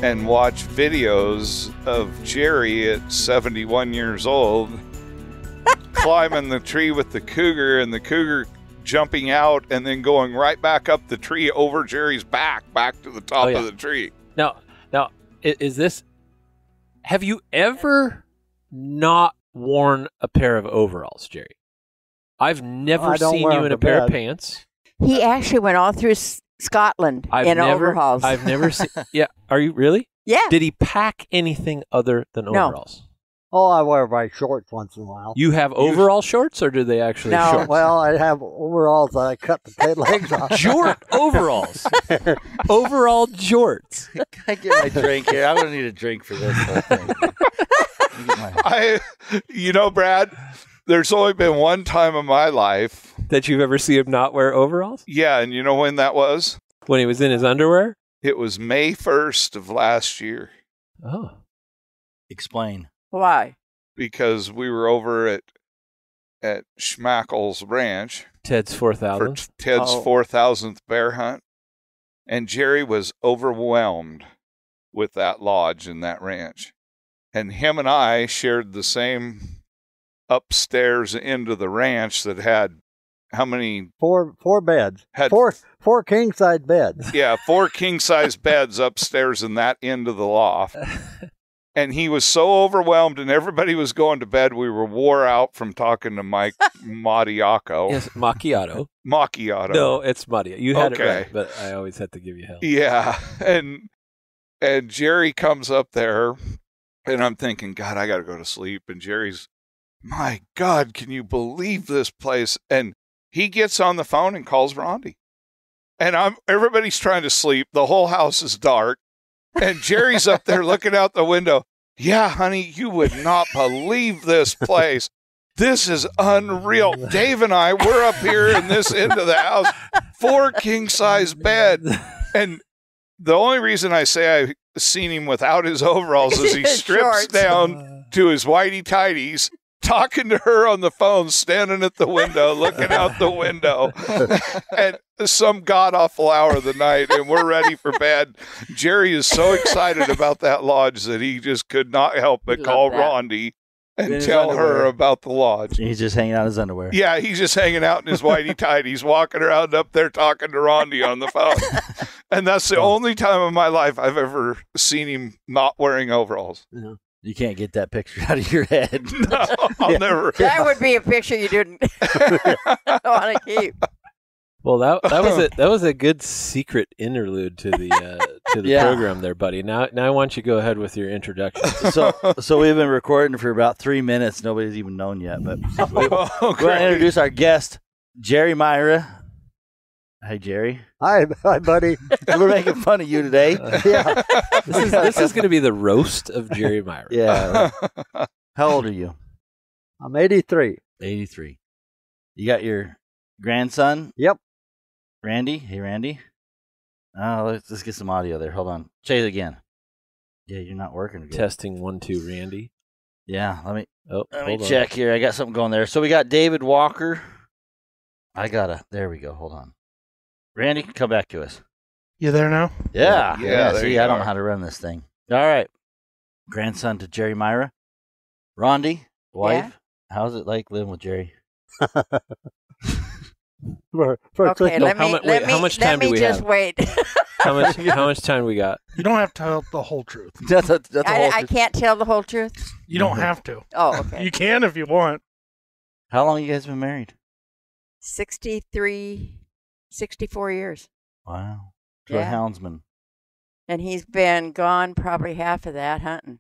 and watch videos of Jerry at 71 years old climbing the tree with the cougar, and the cougar jumping out and then going right back up the tree over Jerry's back to the top of the tree. Now, is this... Have you ever not worn a pair of overalls, Jerry? I've never seen you in a pair of pants. He actually went all through Scotland in overalls. I've never seen... Yeah, are you really? Yeah. Did he pack anything other than overalls? Oh, I wear my shorts once in a while. You have overall shorts, or do they actually shorts? Well, I have overalls that I cut the tail legs off. Jort overalls. Overall jorts. Can I get my drink here? I'm going to need a drink for this whole thing. Brad, there's only been one time in my life that you've ever seen him not wear overalls? Yeah, and you know when that was? When he was in his underwear? It was May 1st of last year. Oh. Explain. Why? Because we were over at Schmackel's Ranch. Ted's 4,000th. For Ted's 4,000th bear hunt. And Jerry was overwhelmed with that lodge and that ranch. And him and I shared the same upstairs end of the ranch that had how many? Four beds. Had four king-size beds. Yeah, 4 king-size beds upstairs in that end of the loft. And he was so overwhelmed, and everybody was going to bed. We were wore out from talking to Mike Macchiato. Yes, Macchiato. Macchiato. No, it's Macchiato. You had it right, but I always had to give you hell. Yeah, and Jerry comes up there, and I'm thinking, God, I got to go to sleep. And Jerry's, my God, can you believe this place? And he gets on the phone and calls Rhondi. And everybody's trying to sleep. The whole house is dark. And Jerry's up there looking out the window. Yeah, honey, you would not believe this place. This is unreal. Dave and I, we're up here in this end of the house, 4 king-size bed. And the only reason I say I've seen him without his overalls is he strips down to his whitey-tighties, talking to her on the phone, standing at the window, looking out the window at some god-awful hour of the night, and we're ready for bed. Jerry is so excited about that lodge that he just could not help but call Rhondi and tell her about the lodge. He's just hanging out in his underwear. Yeah, he's just hanging out in his whitey-tighties, walking around up there talking to Rhondi on the phone. And that's the only time in my life I've ever seen him not wearing overalls. Yeah. You can't get that picture out of your head. No, I'll never. That would be a picture you didn't want to keep. Well, that was a good secret interlude to the program there, buddy. Now I want you to go ahead with your introduction. So we've been recording for about 3 minutes. Nobody's even known yet, but we're going to introduce our guest, Jerry Myra. Hey, Jerry. Hi, buddy. We're making fun of you today. Yeah. This is going to be the roast of Jerry Myra. Yeah. How old are you? I'm 83. 83. You got your grandson? Yep. Randy? Hey, Randy. Oh, let's get some audio there. Hold on. Say it again. Yeah, you're not working again. Testing 1, 2, Randy. Yeah, let me hold check here. I got something going there. So we got David Walker. There we go. Hold on. Randy, come back to us. You there now? Yeah. Yeah, See, I don't know how to run this thing. All right. Grandson to Jerry Myra. Rhondi, wife. Yeah. How's it like living with Jerry? Okay, how much time do we just have? wait. How much time we got? You don't have to tell the whole truth. That's the whole I truth. can't tell the whole truth. You don't have to. Oh, okay. You can if you want. How long you guys been married? 64 years. Wow. To a Yeah. houndsman. And he's been gone probably half of that hunting.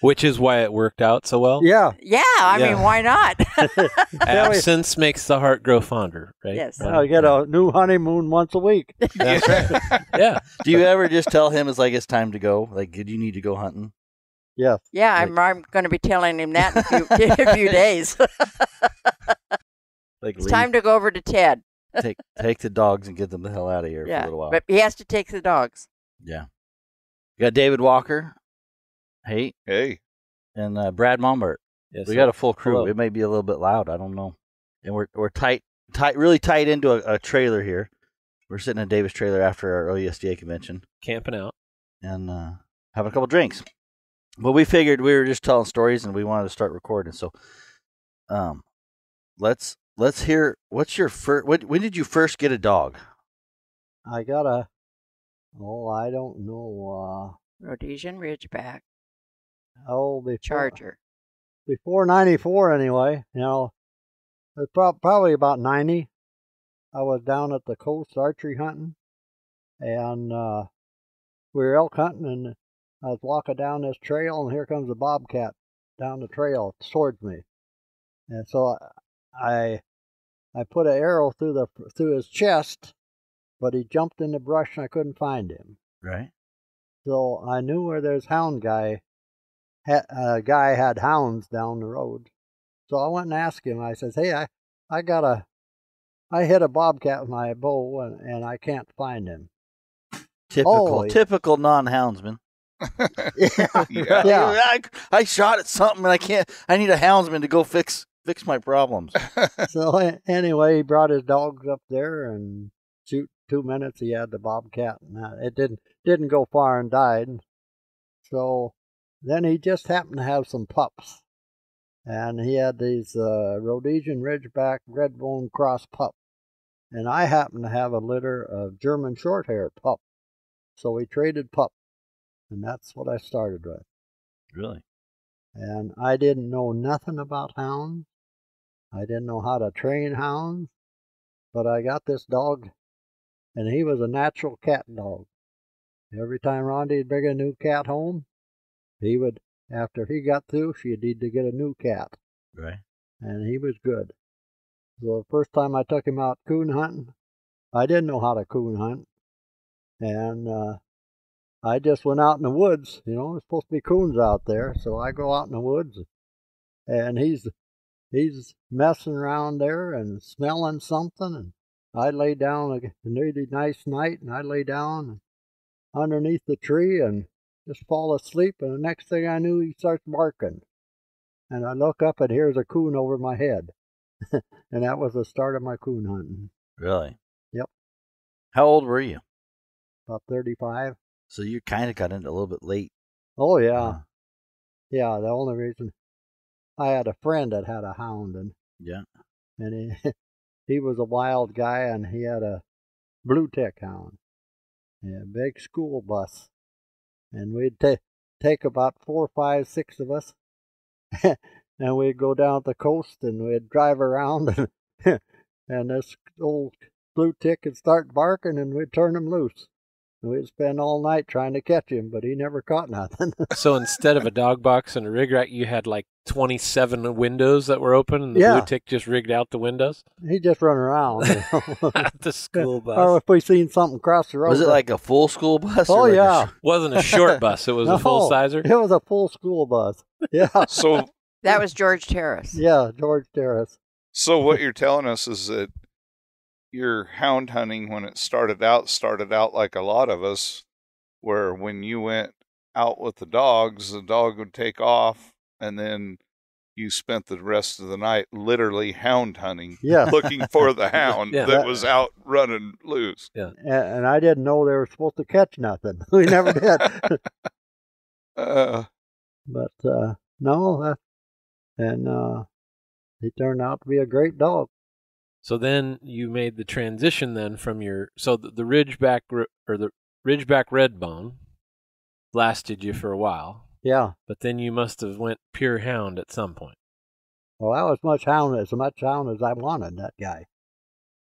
Which is why it worked out so well. Yeah. Yeah, I mean, why not? Absence makes the heart grow fonder, right? Yes. I get a new honeymoon once a week. That's right. Yeah. Do you ever just tell him it's time to go? Like, did you need to go hunting? Yeah. Yeah, I'm going to be telling him that in a few days. It's time to go over to Ted. take the dogs and get them the hell out of here for a little while. But he has to take the dogs. Yeah. You got David Walker. Hey. And Brad Mombert. Yes, we got a full crew. Hello. It may be a little bit loud. I don't know. And we're tight, really tight into a trailer here. We're sitting in Davis trailer after our OESDA convention. Camping out. And having a couple drinks. But we figured we were just telling stories and we wanted to start recording. So let's hear, what's your first, when did you first get a dog? I got I don't know. Rhodesian Ridgeback. Before Charger. Before 94 anyway. You know, it was probably about 90. I was down at the coast archery hunting. And we were elk hunting, and I was walking down this trail, and here comes a bobcat down the trail towards me. And so I put an arrow through his chest, but he jumped in the brush, and I couldn't find him. Right. So I knew where there's hound guy. A guy had hounds down the road. So I went and asked him. I says, "Hey, I hit a bobcat with my bow, and I can't find him." Typical non-houndsman. Yeah. I shot at something and I need a houndsman to go fix my problems. So anyway, he brought his dogs up there, and shoot, 2 minutes he had the bobcat, and it didn't go far and died. So then he just happened to have some pups, and he had these Rhodesian Ridgeback Redbone Cross pup, and I happened to have a litter of German Shorthair pup. So we traded pup, and that's what I started with. Really? And I didn't know nothing about hounds. I didn't know how to train hounds, but I got this dog, and he was a natural cat dog. Every time Rhondi would bring a new cat home, he would, after he got through, she'd need to get a new cat. Right. And he was good. So the first time I took him out coon hunting, I didn't know how to coon hunt. And I just went out in the woods. You know, there's supposed to be coons out there. So I go out in the woods, and he's messing around there and smelling something. And I lay down a really nice night, and I lay down underneath the tree and just fall asleep. And the next thing I knew, he starts barking. And I look up, and here's a coon over my head. And that was the start of my coon hunting. Really? Yep. How old were you? About 35. So you kind of got into a little bit late. Oh, yeah. Yeah, the only reason, I had a friend that had a hound, and he was a wild guy, and he had a blue tick hound, a big school bus, and we'd take about 4, 5, 6 of us, and we'd go down the coast, and we'd drive around, and this old blue tick would start barking, and we'd turn him loose. We'd spend all night trying to catch him, but he never caught nothing. So instead of a dog box and a rig rack, you had like 27 windows that were open, and the blue tick just rigged out the windows? He just run around. You know? At the school bus. Or if we seen something cross the road. Was it like a full school bus? Oh, yeah. Wasn't a short bus. It was a full-sizer? It was a full school bus. Yeah. So that was George Terrace. Yeah, George Terrace. So what you're telling us is that your hound hunting, when it started out like a lot of us, where when you went out with the dog would take off, and then you spent the rest of the night literally hound hunting, looking for the hound that was out running loose. Yeah. And I didn't know they were supposed to catch nothing. We never did. But no, he turned out to be a great dog. So then you made the transition then from the Ridgeback or the Ridgeback Redbone lasted you for a while. Yeah. But then you must have went pure hound at some point. Well, that was as much hound as I wanted, that guy.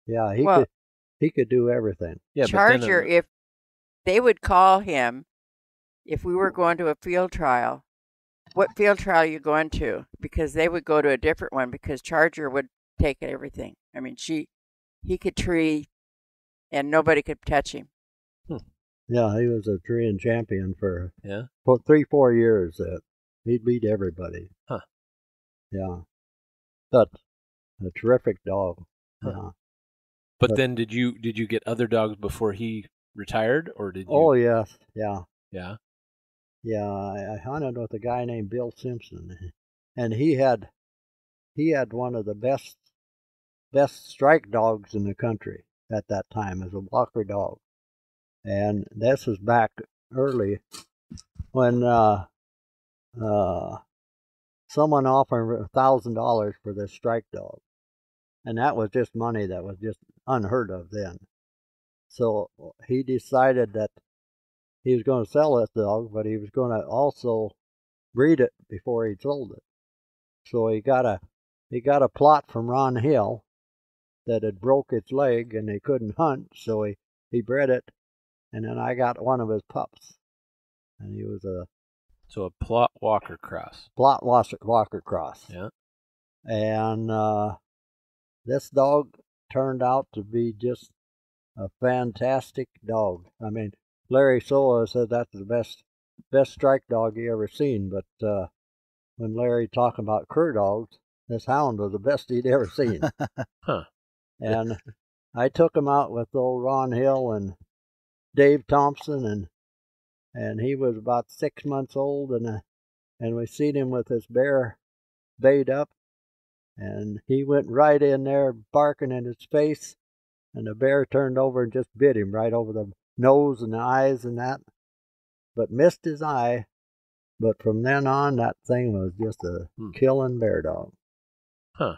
Yeah, he could do everything. Yeah, Charger, if they would call him, if we were going to a field trial, what field trial are you going to? Because they would go to a different one, because Charger would take everything. I mean, he could tree, and nobody could touch him. Yeah, he was a treeing champion for 3-4 years. He beat everybody. Huh. Yeah, but a terrific dog. Huh. Yeah. But then, did you get other dogs before he retired, or did you? Oh yes, yeah. Yeah. Yeah, I hunted with a guy named Bill Simpson, and he had one of the best strike dogs in the country. at that time as a walker dog. And this was back early when someone offered $1,000 for this strike dog. And that was just money that was just unheard of then. So he decided that he was going to sell this dog, but he was going to also breed it before he sold it. So he got a plot from Ron Hill that had broke its leg and they couldn't hunt, so he bred it, and then I got one of his pups, and he was a plot walker cross. Plot walker cross. Yeah, and this dog turned out to be just a fantastic dog. I mean, Larry Soa said that's the best strike dog he ever seen, but when Larry talked about cur dogs, this hound was the best he'd ever seen. Huh. And I took him out with old Ron Hill and Dave Thompson, and he was about 6 months old, and we seen him with his bear bayed up, and he went right in there barking in his face, and the bear turned over and just bit him right over the nose and the eyes and that, but missed his eye. But from then on, that thing was just a killing bear dog. Huh.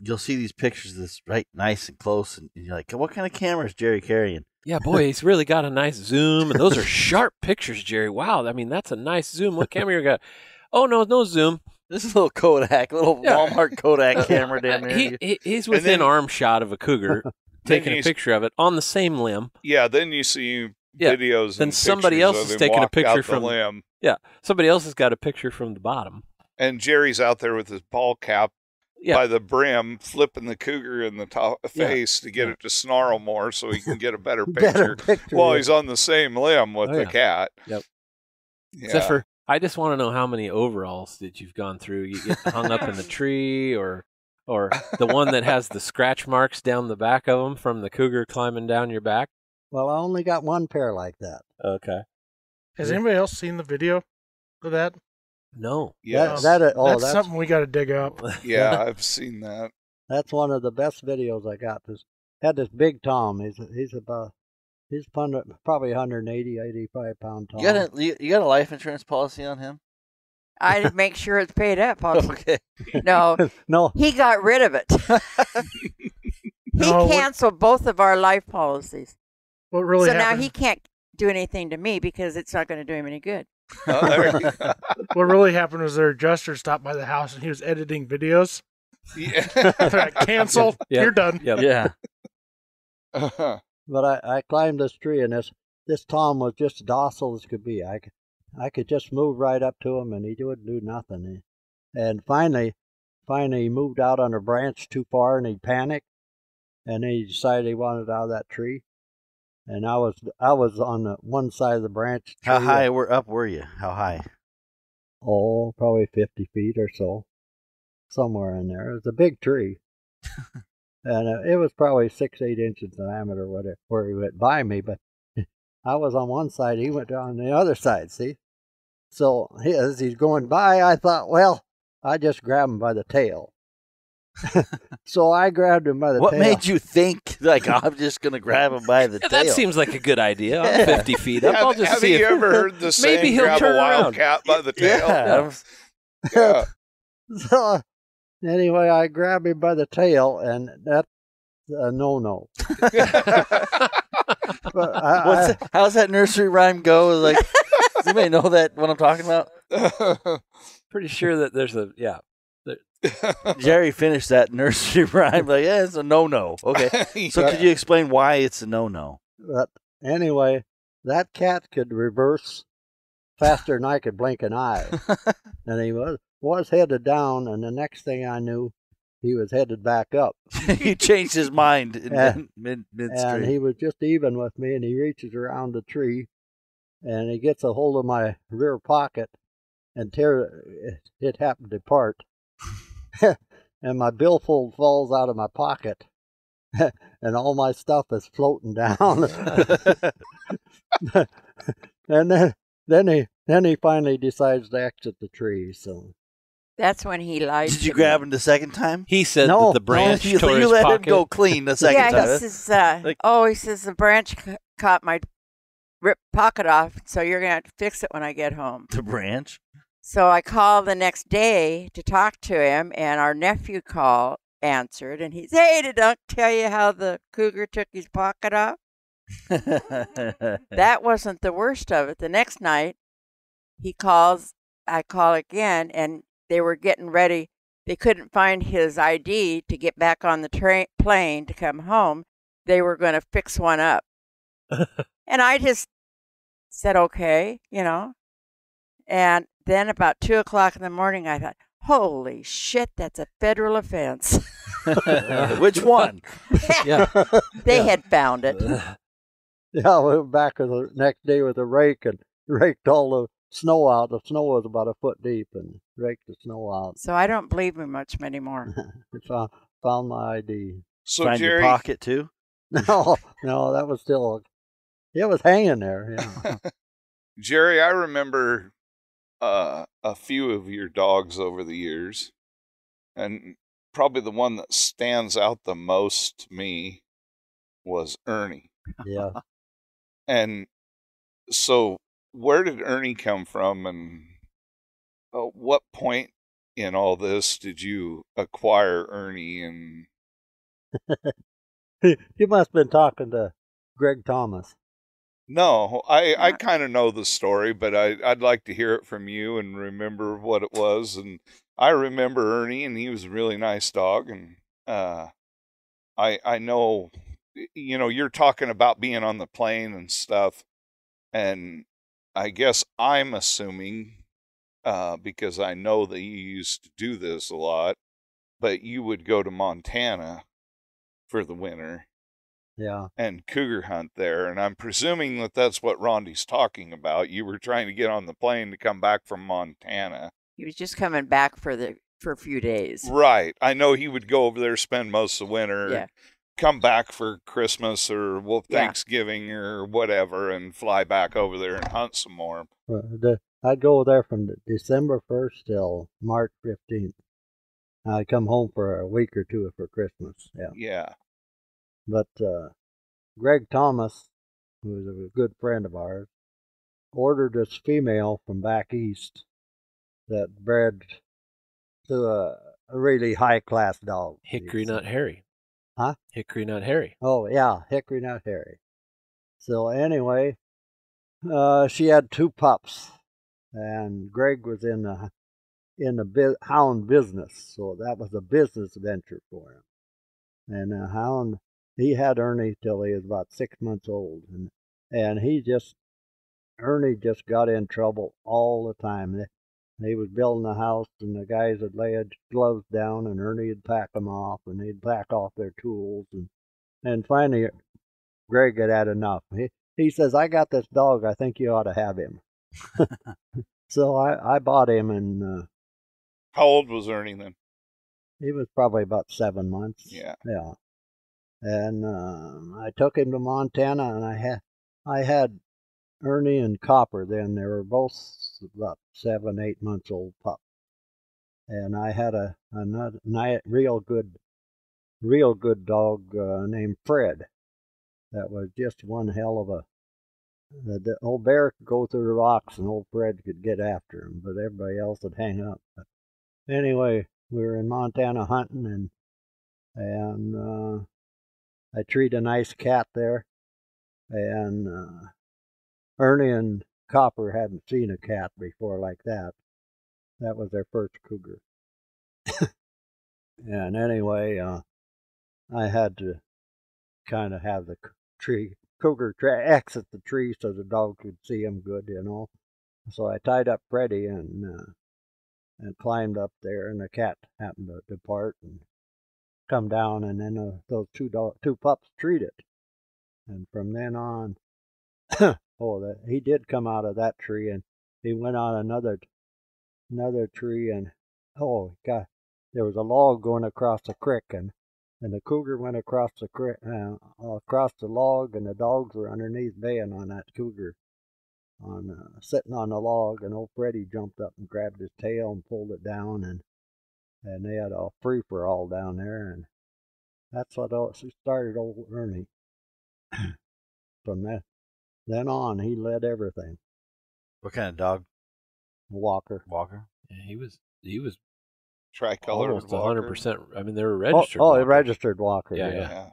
You'll see these pictures of this right nice and close, and you're like, what kind of camera is Jerry carrying? Yeah, boy, he's really got a nice zoom, and those are sharp pictures, Jerry. Wow, I mean, that's a nice zoom. What camera you got? Oh, no zoom. This is a little Kodak, Walmart Kodak camera down there. He's within arm shot of a cougar, taking a picture of it on the same limb. Yeah, then you see videos then and somebody else is is taking a picture from the limb. Yeah, somebody else has got a picture from the bottom. And Jerry's out there with his ball cap by the brim, flipping the cougar in the face to get it to snarl more so he can get a better picture, while he's on the same limb with the cat. Yep. Yeah. Except for, I just want to know how many overalls that you've gone through. You get hung up in the tree, or the one that has the scratch marks down the back of them from the cougar climbing down your back. Well, I only got one pair like that. Okay. Has anybody else seen the video of that? No. Yes. That's something we got to dig up. Yeah, I've seen that. That's one of the best videos I got. Had this big Tom. He's probably 180, 85 pound Tom. You got a life insurance policy on him? I'd make sure it's paid up. Okay. No. He got rid of it. He canceled both of our life policies. What really happened? So now he can't do anything to me because it's not going to do him any good. What really happened was their adjuster stopped by the house and he was editing videos. Yeah. Cancel. Yep. You're done. Yep. Yeah. But I climbed this tree, and this Tom was just docile as could be. I could just move right up to him, and he wouldn't do nothing. And finally he moved out on a branch too far, and he panicked, and he decided he wanted out of that tree. And I was on the one side of the branch. How high were you? How high? Oh, probably 50 feet or so, somewhere in there. It was a big tree, and it was probably 6-8 inches diameter, where he went by me. But I was on one side, he went on the other side. See, so as he's going by, I thought, well, I just grabbed him by the tail. So I grabbed him by the tail. What made you think, like, I'm just going to grab him by the tail? That seems like a good idea. I'm 50 feet up. I'll just see have you ever heard the saying, maybe he'll grab turn a wildcat by the tail? Yeah. So anyway, I grabbed him by the tail, and that's a no-no. How's that nursery rhyme go? Like, does anybody know that, what I'm talking about? Pretty sure that there's a, Jerry finished that nursery rhyme. Like, yeah, it's a no-no. Okay. So could you explain why it's a no-no? But anyway, that cat could reverse faster than I could blink an eye. And he was headed down, and the next thing I knew, he was headed back up. He changed his mind in mid-stream. And he was just even with me, and he reaches around the tree, and he gets a hold of my rear pocket, and it happened to part. And my billfold falls out of my pocket, and all my stuff is floating down. And then he finally decides to exit the tree. So That's when he lied. Did you grab him the second time? He said No, that the branch you tore his let pocket. him go clean the second Yeah, time. he says, he says the branch caught my ripped pocket off, so you're going to have to fix it when I get home. The branch? So I called the next day to talk to him, and our nephew answered, and he said, "Hey, did Unc tell you how the cougar took his pocket off?" That wasn't the worst of it. The next night, he calls, I call again, and they were getting ready. They couldn't find his ID to get back on the plane to come home. They were going to fix one up. And I just said, okay, And then about 2 o'clock in the morning, I thought, holy shit, that's a federal offense. Which one? They had found it. Yeah, we went back the next day with a rake and raked all the snow out. The snow was about a foot deep and raked the snow out. So I don't believe him much anymore. Found my ID. So Find Jerry, your pocket too? No, that was still, it was hanging there. Yeah. Jerry, I remember a few of your dogs over the years, and probably the one that stands out the most to me was Ernie. Yeah. And so where did Ernie come from, and what point in all this did you acquire Ernie? And You must have been talking to Greg Thomas. No, I kind of know the story, but I'd like to hear it from you and remember what it was. And I remember Ernie, and he was a really nice dog. And I know, you're talking about being on the plane and stuff. And I guess I'm assuming, because I know that you used to do this a lot, but you would go to Montana for the winter. Yeah. And cougar hunt there. And I'm presuming that that's what Rhondi's talking about. You were trying to get on the plane to come back from Montana. He was just coming back for a few days. Right. I know he would go over there, spend most of the winter, come back for Christmas or Thanksgiving or whatever, and fly back over there and hunt some more. I'd go there from December 1st till March 15th. I'd come home for a week or two for Christmas. Yeah. But Greg Thomas, who was a good friend of ours, ordered this female from back east that bred to a really high-class dog. Hickory Nut Harry. Huh? Hickory Nut Harry. Oh, yeah, Hickory Nut Harry. So anyway, she had 2 pups, and Greg was in the hound business, so that was a business venture for him. And the hound, he had Ernie till he was about 6 months old, and Ernie just got in trouble all the time. He was building a house, and the guys would lay his gloves down, and Ernie would pack them off, and he'd pack off their tools, and finally, Greg had enough. He says, "I got this dog. I think you ought to have him." So I bought him, and how old was Ernie then? He was probably about 7 months. Yeah. Yeah. And I took him to Montana, and I had Ernie and Copper then. They were both about 7, 8 months old pup. And I had a real good dog named Fred. That was just one hell of a. The old bear could go through the rocks, and old Fred could get after him, but everybody else would hang up. But anyway, we were in Montana hunting, and I treated a nice cat there, and Ernie and Copper hadn't seen a cat before like that. That was their first cougar. And anyway, I had to kind of have the cougar exit the tree so the dog could see him good, So I tied up Freddie and climbed up there, and the cat happened to depart and come down, and then those two pups treated. And from then on, he did come out of that tree, and he went on another tree, and God, there was a log going across the creek, and the cougar went across the creek, across the log, and the dogs were underneath baying on that cougar, sitting on the log, and old Freddie jumped up and grabbed his tail and pulled it down, and they had a free-for-all down there, and that's what started old Ernie. From then on, he led everything. What kind of dog? Walker. Yeah, he was Tricolored almost Walker. 100%. I mean, they were registered. Oh, Walker. a registered Walker. Yeah.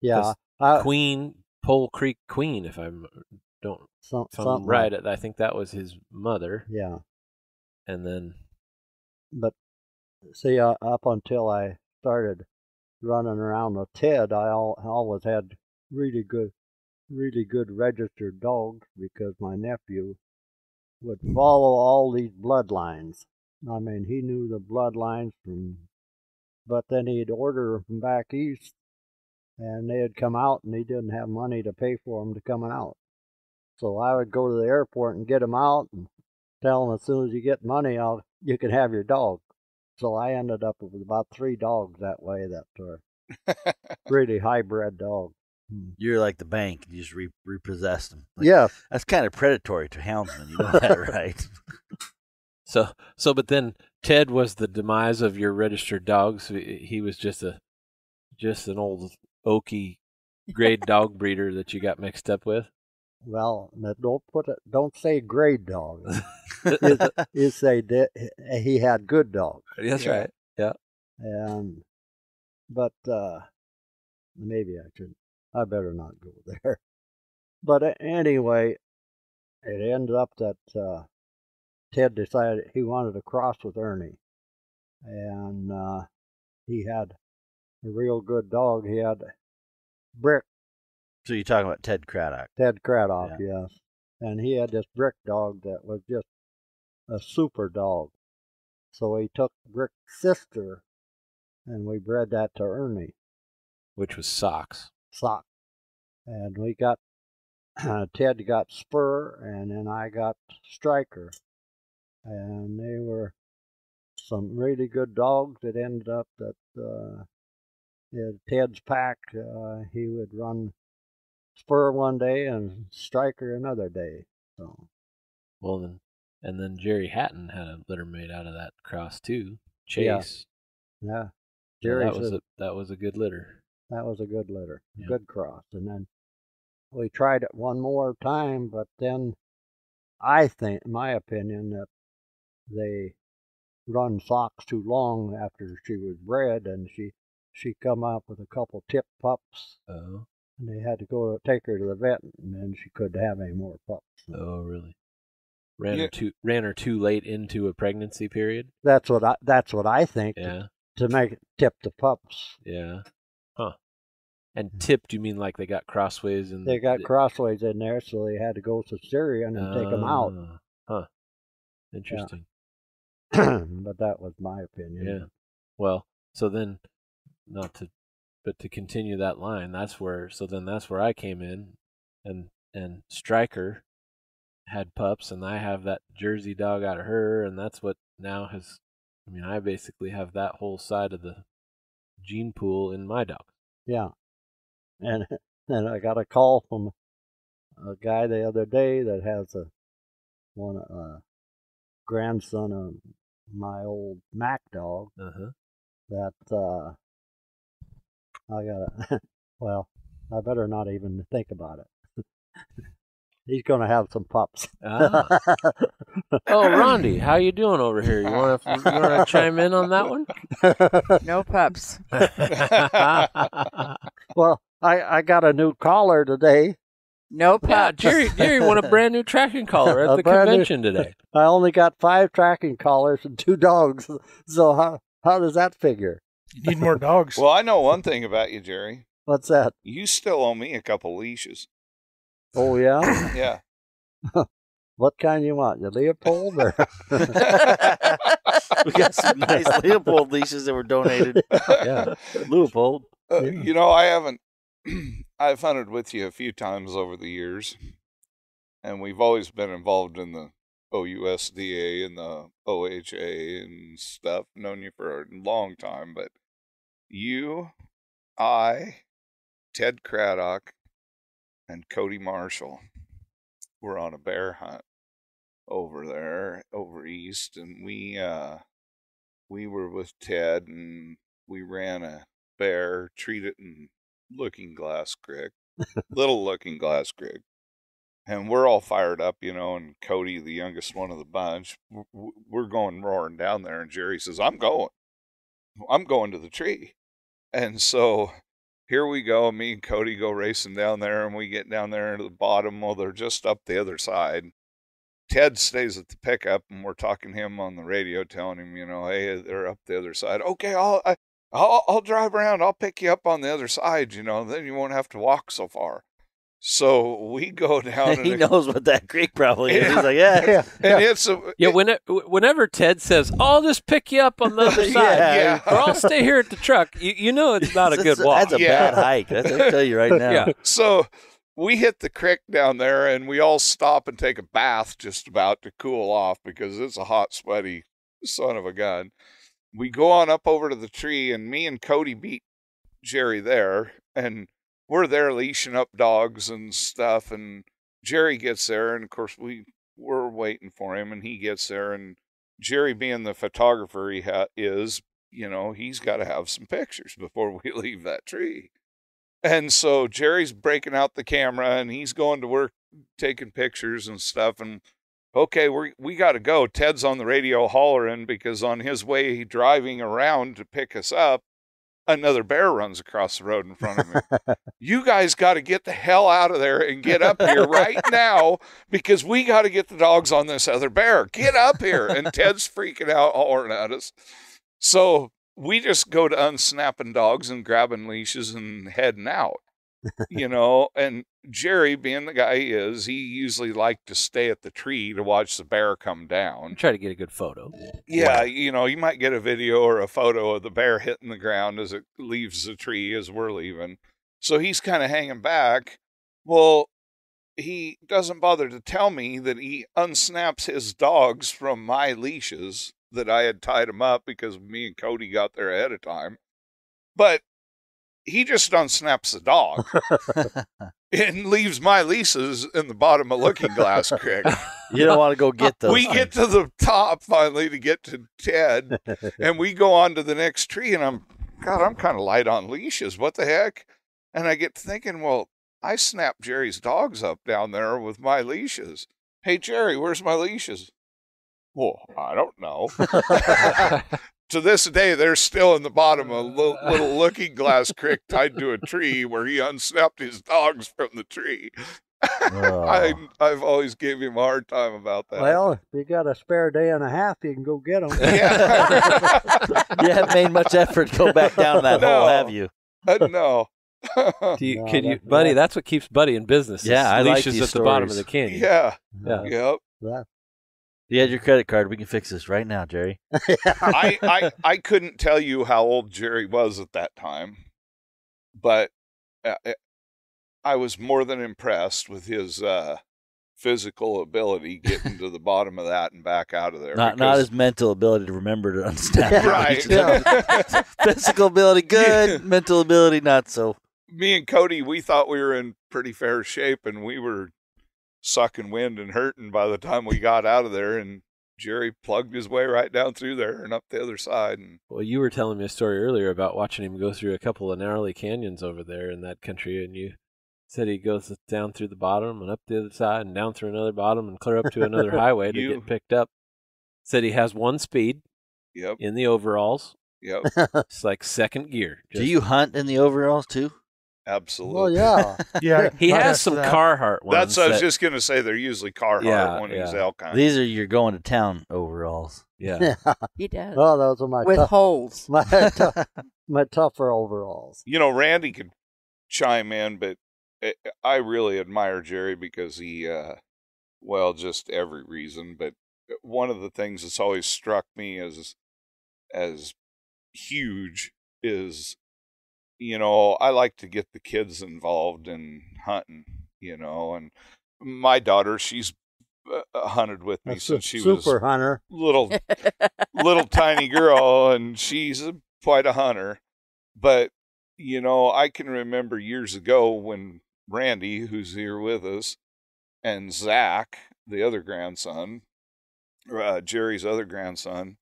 Yeah. Queen, Pole Creek Queen, if I'm right, I think that was his mother. Yeah. And then, but see, up until I started running around with Ted, I always had really good registered dogs because my nephew would follow all these bloodlines. I mean, he knew the bloodlines but then he'd order them back east, and they'd come out, and he didn't have money to pay for them to come out. So I would go to the airport and get them out and tell them as soon as you get money, you can have your dog. So I ended up with about 3 dogs that way that were really high-bred dogs. You're like the bank. You just repossess them. Yeah. That's kind of predatory to houndsmen. You know that, right? But then Ted was the demise of your registered dogs. He was just an old oaky grade dog breeder that you got mixed up with. Well, don't say grade dog. You say he had good dogs. That's right. Yeah. But maybe I better not go there. But anyway, it ended up that Ted decided he wanted to cross with Ernie, and he had a real good dog. He had Brick. So you're talking about Ted Craddock? Ted Craddock, yes. And he had this Brick dog that was just a super dog. So he took Brick's sister, and we bred that to Ernie. Which was Socks. And we got, Ted got Spur, and then I got Striker. And they were some really good dogs. It ended up that Ted's pack, he would run Spur one day and Striker another day. So, well, then Jerry Hatton had a litter made out of that cross too. Chase. Yeah. Jerry that was a good litter. That was a good litter, good cross. And then we tried it one more time, but then I think, in my opinion, that they run Socks too long after she was bred, and she come up with a couple tip pups. Oh. And they had to take her to the vet, and then she couldn't have any more pups. Oh, really? Ran her too late into a pregnancy period? That's what I think. Yeah. To make it tip the pups. Yeah. Huh. And tipped, you mean like they got crossways and they got crossways in there, so they had to go cesarean and take them out. Huh. Interesting. Yeah. But that was my opinion. Yeah. Well, so then to continue that line, that's where I came in, and Striker had pups, and I have that Jersey dog out of her, and that's what now has. I mean, I basically have that whole side of the gene pool in my dog. Yeah, and then I got a call from a guy the other day that has a grandson of my old Mac dog. That I gotta. Well, I better not even think about it. He's going to have some pups. Oh, Rhondi, how you doing over here? You want to chime in on that one? No pups. Well, I got a new collar today. No pups. Yeah, Jerry won a brand new tracking collar at the convention today. I only got 5 tracking collars and 2 dogs. So how does that figure? You need more dogs. Well, I know one thing about you, Jerry. What's that? You still owe me a couple leashes. Oh, yeah? Yeah. What kind you want? Your Leopold? Or? We got some nice Leopold leashes that were donated. Yeah, Leopold. You know, I've hunted with you a few times over the years, and we've always been involved in the OUSDA and the OHA and stuff. Known you for a long time, but you, Ted Craddock, and Cody Marshall were on a bear hunt over east, and we we were with Ted, and we ran a bear, treated in Looking Glass Creek, Little Looking Glass Creek. And we're all fired up, and Cody, the youngest one of the bunch, we're going roaring down there, and Jerry says, I'm going to the tree. And so here we go. Me and Cody go racing down there, and we get down there into the bottom. Well, they're just up the other side. Ted stays at the pickup, and we're talking to him on the radio, telling him, hey, they're up the other side. Okay, I'll drive around. I'll pick you up on the other side, then you won't have to walk so far. So we go down. He knows what that creek probably is. He's like, yeah. And it's whenever Ted says, I'll just pick you up on the other side, or I'll stay here at the truck, you know it's not a good walk. That's a bad hike. I tell you right now. Yeah. So we hit the creek down there, and we all stop and take a bath just about to cool off because it's a hot, sweaty son of a gun. We go on up over to the tree, and me and Cody beat Jerry there, and we're there leashing up dogs and stuff, and Jerry gets there, and of course we're waiting for him, and he gets there, and Jerry, being the photographer he is, he's got to have some pictures before we leave that tree. And so Jerry's breaking out the camera, and he's going to work taking pictures and stuff, and okay, we got to go. Ted's on the radio hollering because on his way driving around to pick us up, another bear runs across the road in front of me. You guys got to get the hell out of there and get up here right now because we got to get the dogs on this other bear. Get up here. And Ted's freaking out, hollering at us. So we just go to unsnapping dogs and grabbing leashes and heading out, and Jerry, being the guy he is, he usually liked to stay at the tree to watch the bear come down. Try to get a good photo. Yeah, you might get a video or a photo of the bear hitting the ground as it leaves the tree as we're leaving. So he's kind of hanging back. Well, he doesn't bother to tell me that he unsnaps his dogs from my leashes that I had tied them up because me and Cody got there ahead of time. But he just unsnaps the dog and leaves my leashes in the bottom of Looking Glass Creek. You don't want to go get those. We get to the top finally to get to Ted, and we go on to the next tree, and I'm kind of light on leashes. What the heck? And I get to thinking, well, I snapped Jerry's dogs up down there with my leashes. Hey, Jerry, where's my leashes? Well, I don't know. To this day, they're still in the bottom of little Looking Glass Creek tied to a tree where he unsnapped his dogs from the tree. Oh. I've always gave him a hard time about that. Well, if you got a spare day and a half, you can go get them. Yeah. You haven't made much effort to go back down that hole, have you? No. Buddy? That's what keeps Buddy in business. Yeah, I like leashes these at the bottom of stories. the canyon. Yeah. Yeah. Yep. Yeah. You had your credit card. We can fix this right now, Jerry. I couldn't tell you how old Jerry was at that time, but I was more than impressed with his physical ability getting to the bottom of that and back out of there. Not his mental ability to remember to understand. Right. Physical ability, good. Mental ability, not so. Me and Cody, we thought we were in pretty fair shape, and we were sucking wind and hurting by the time we got out of there, and Jerry plugged his way right down through there and up the other side. And well, you were telling me a story earlier about watching him go through a couple of gnarly canyons over there in that country, and you said he goes down through the bottom and up the other side and down through another bottom and clear up to another highway to get picked up. Said he has one speed. Yep. In the overalls. Yep. It's like second gear. Do you hunt in the overalls too? Absolutely. Well, yeah. Yeah. He has some Carhartt ones. That's I was just going to say they're usually Carhartt when he's elk hunting. These are your going to town overalls. Yeah. He does. Oh, those are my with holes. My tougher overalls. Randy could chime in, but I really admire Jerry because he, just every reason. But one of the things that's always struck me as huge is, I like to get the kids involved in hunting, and my daughter, she's hunted with me since she was super hunter, little tiny girl, and she's quite a hunter. But, I can remember years ago when Randy, who's here with us, and Zach, the other grandson, Jerry's other grandson,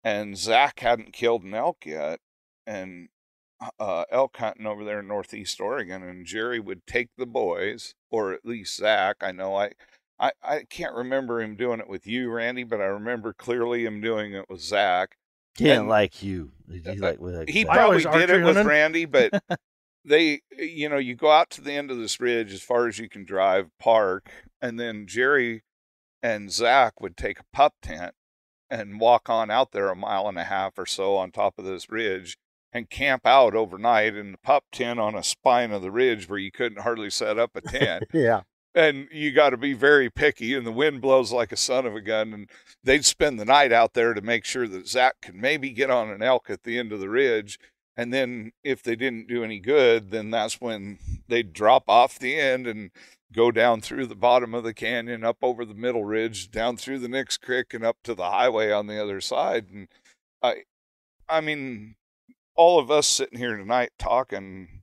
and Zach hadn't killed an elk yet, and elk hunting over there in Northeast Oregon, and Jerry would take the boys, or at least Zach. I know I can't remember him doing it with you, Randy, but I remember clearly him doing it with Zach. He didn't like you. He probably did it with Randy, but you go out to the end of this ridge as far as you can drive, park, and then Jerry and Zach would take a pup tent and walk on out there 1.5 miles or so on top of this ridge and camp out overnight in the pup tent on a spine of the ridge where you couldn't hardly set up a tent. Yeah. And you got to be very picky, and the wind blows like a son of a gun, and they'd spend the night out there to make sure that Zach could maybe get on an elk at the end of the ridge. And then if they didn't do any good, then that's when they'd drop off the end and go down through the bottom of the canyon, up over the middle ridge, down through the next creek, and up to the highway on the other side. And I mean, all of us sitting here tonight talking,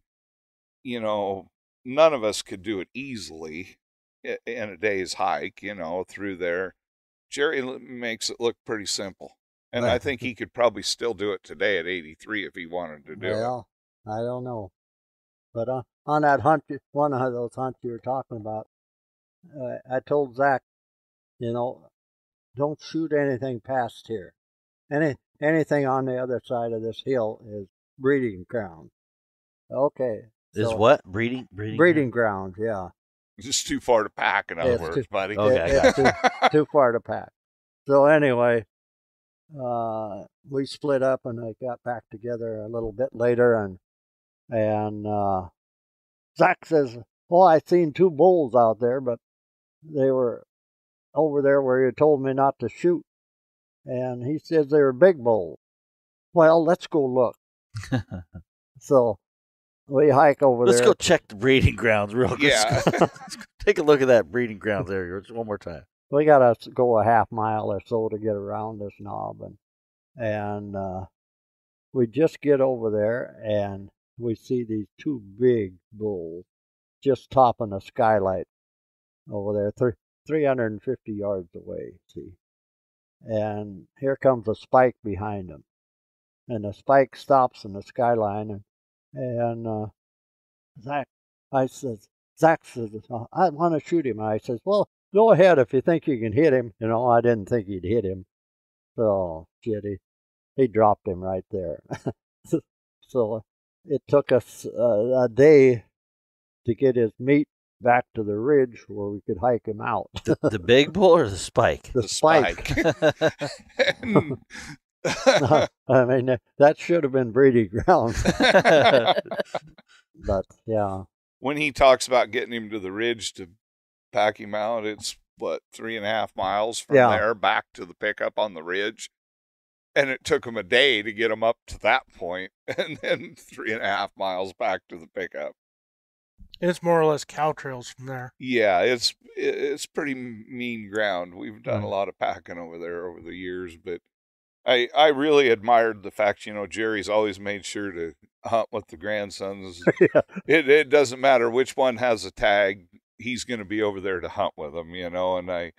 none of us could do it easily in a day's hike, through there. Jerry makes it look pretty simple. And I think he could probably still do it today at 83 if he wanted to do it. Well, I don't know. But on that hunt, one of those hunts you were talking about, I told Zach, don't shoot anything past here. Anything on the other side of this hill is breeding ground. Okay. Is what? Breeding ground, yeah. It's just too far to pack, in other words, buddy. Okay, it's too far to pack. So anyway, we split up and I got back together a little bit later, and Zach says, I seen 2 bulls out there, but they were over there where you told me not to shoot. And he says they were big bulls. Well, let's go look. So we hike over there. Let's go check the breeding grounds real quick. Yeah. Let's take a look at that breeding grounds area one more time. We got to go a half mile or so to get around this knob, and we just get over there and we see these 2 big bulls just topping a skylight over there, 350 yards away. See, and here comes a spike behind them, and the spike stops in the skyline, and Zach says, I want to shoot him. I says, well, go ahead if you think you can hit him. I didn't think he'd hit him. So, shit, he dropped him right there. So it took us a day to get his meat back to the ridge where we could hike him out. The big bull or the spike? The spike. I mean, that should have been breeding ground. But, yeah. When he talks about getting him to the ridge to pack him out, it's, 3.5 miles from there back to the pickup on the ridge. And it took him a day to get him up to that point, and then 3.5 miles back to the pickup. It's more or less cow trails from there. Yeah, it's pretty mean ground. We've done a lot of packing over there over the years, but I really admired the fact, Jerry's always made sure to hunt with the grandsons. Yeah. It doesn't matter which one has a tag, he's going to be over there to hunt with them, and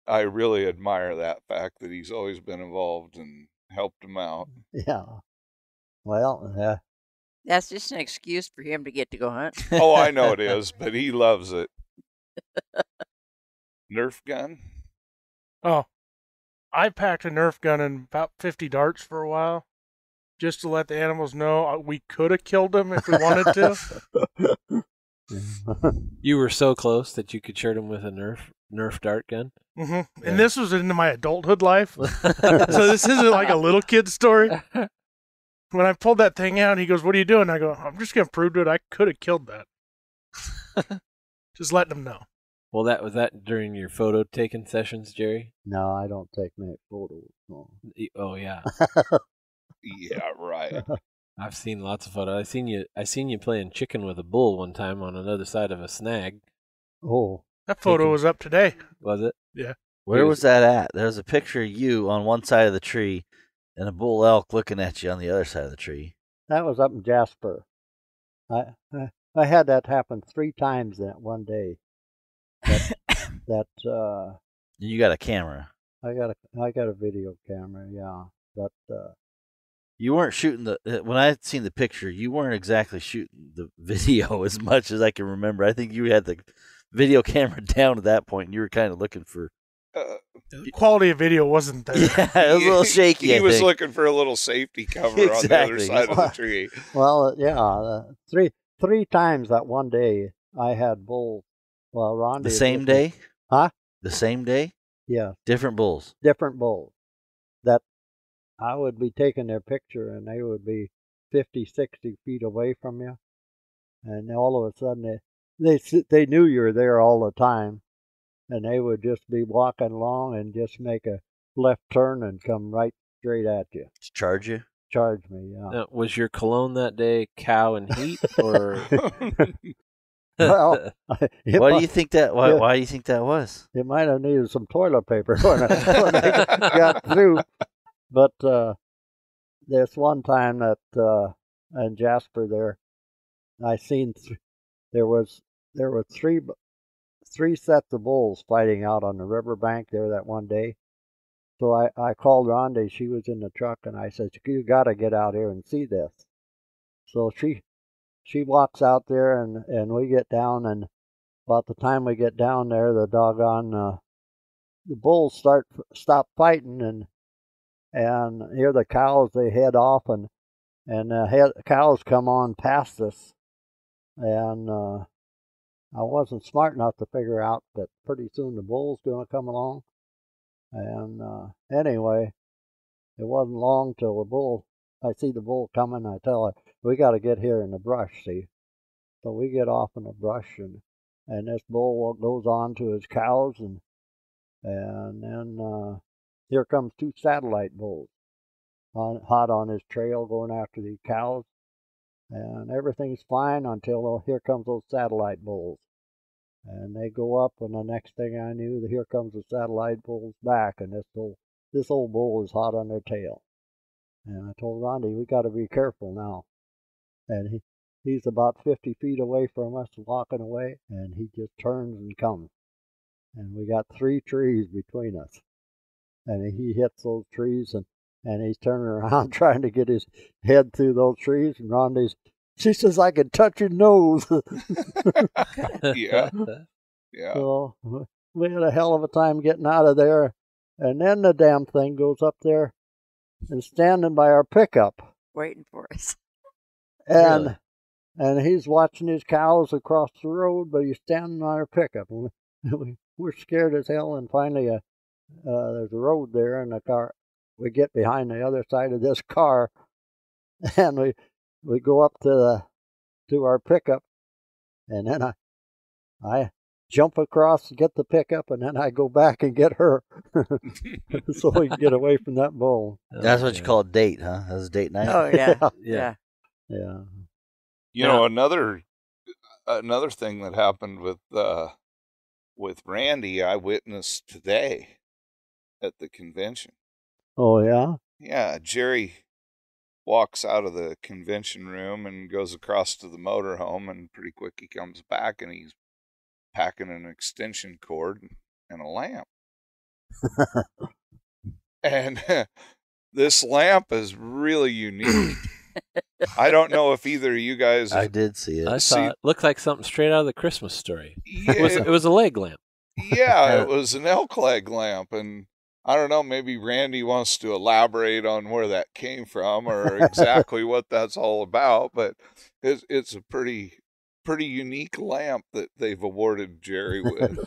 I really admire that fact that he's always been involved and helped them out. Yeah. Well, That's just an excuse for him to get to go hunt. Oh, I know it is, but he loves it. Nerf gun? Oh, I packed a Nerf gun and about 50 darts for a while, just to let the animals know we could have killed them if we wanted to. You were so close that you could shoot him with a Nerf dart gun? Mm-hmm. Yeah. And this was into my adulthood life. So this isn't like a little kid story. When I pulled that thing out, he goes, "What are you doing?" I go, "I'm just going to prove to it I could have killed that." Just letting them know. Well, was that during your photo taking sessions, Jerry? No, I don't take many photos. No. Oh, yeah. Yeah, right. I've seen lots of photos. I seen you playing chicken with a bull one time on another side of a snag. Oh. That photo was up today. Was it? Yeah. Where was that at? There's a picture of you on one side of the tree and a bull elk looking at you on the other side of the tree. That was up in Jasper. I had that happen 3 times that one day. You got a camera. I got a video camera, yeah. But You weren't shooting when I had seen the picture, you weren't exactly shooting the video as much as I can remember. I think you had the video camera down at that point, and you were kind of looking for. The quality of video wasn't there. Yeah, it was a little shaky. He I was think. looking for a little safety cover on the other Exactly. side of the tree. well, yeah, three times that one day I had bulls. Well, Rhondi The same day? Huh? The same day? Yeah, Different bulls. different bulls. That I would be taking their picture, and they would be 50, 60 feet away from you, and all of a sudden they knew you were there all the time, and they would just be walking along and just make a left turn and come right straight at you, To charge you? charge me. Yeah. Now, was your cologne that day cow and heat, or Well, Why do you think that? Why do you think that was? it might have needed some toilet paper when I got through. But this one time that in Jasper there, I seen there were three sets of bulls fighting out on the riverbank there that one day. So I called Rhondi. She was in the truck, and I said, "You got to get out here and see this." So she walks out there, and we get down, and about the time we get down there, the doggone the bulls stop fighting, and here the cows, they head off, and cows come on past us, and I wasn't smart enough to figure out that pretty soon the bull's going to come along, and anyway, it wasn't long till I see the bull coming. I tell her, we got to get here in the brush, see. So we get off in the brush, and this bull goes on to his cows, and then here comes two satellite bulls, hot on his trail, going after the cows, and everything's fine until here comes those satellite bulls, and they go up, and the next thing I knew, here comes the satellite bulls back, and this old bull is hot on their tail, and I told Rhondi, we got to be careful now, and he's about 50 feet away from us, walking away, and he just turns and comes, and we got 3 trees between us. And he hits those trees, and he's turning around trying to get his head through those trees. And she says, I can touch your nose. Yeah. So we had a hell of a time getting out of there. And then the damn thing goes up there and standing by our pickup. Waiting for us. And he's watching his cows across the road, but he's standing on our pickup. And we're scared as hell, and finally there's a road there, and the car. We get behind the other side of this car, and we go up to our pickup, and then I jump across to get the pickup, and then I go back and get her, so we can get away from that bull. That's what you call a date, huh? That was a date night. Oh yeah, Yeah. Yeah. You know, another thing that happened with Randy, I witnessed today at the convention. Oh yeah. Yeah, Jerry walks out of the convention room and goes across to the motorhome, and pretty quick he comes back and he's packing an extension cord and a lamp. And this lamp is really unique. I don't know if either of you guys. I did see it. I saw it. Looked like something straight out of the Christmas story. Yeah, It was a leg lamp. Yeah, it was an elk leg lamp, and I don't know, maybe Randy wants to elaborate on where that came from or exactly what that's all about, but it's a pretty unique lamp that they've awarded Jerry with.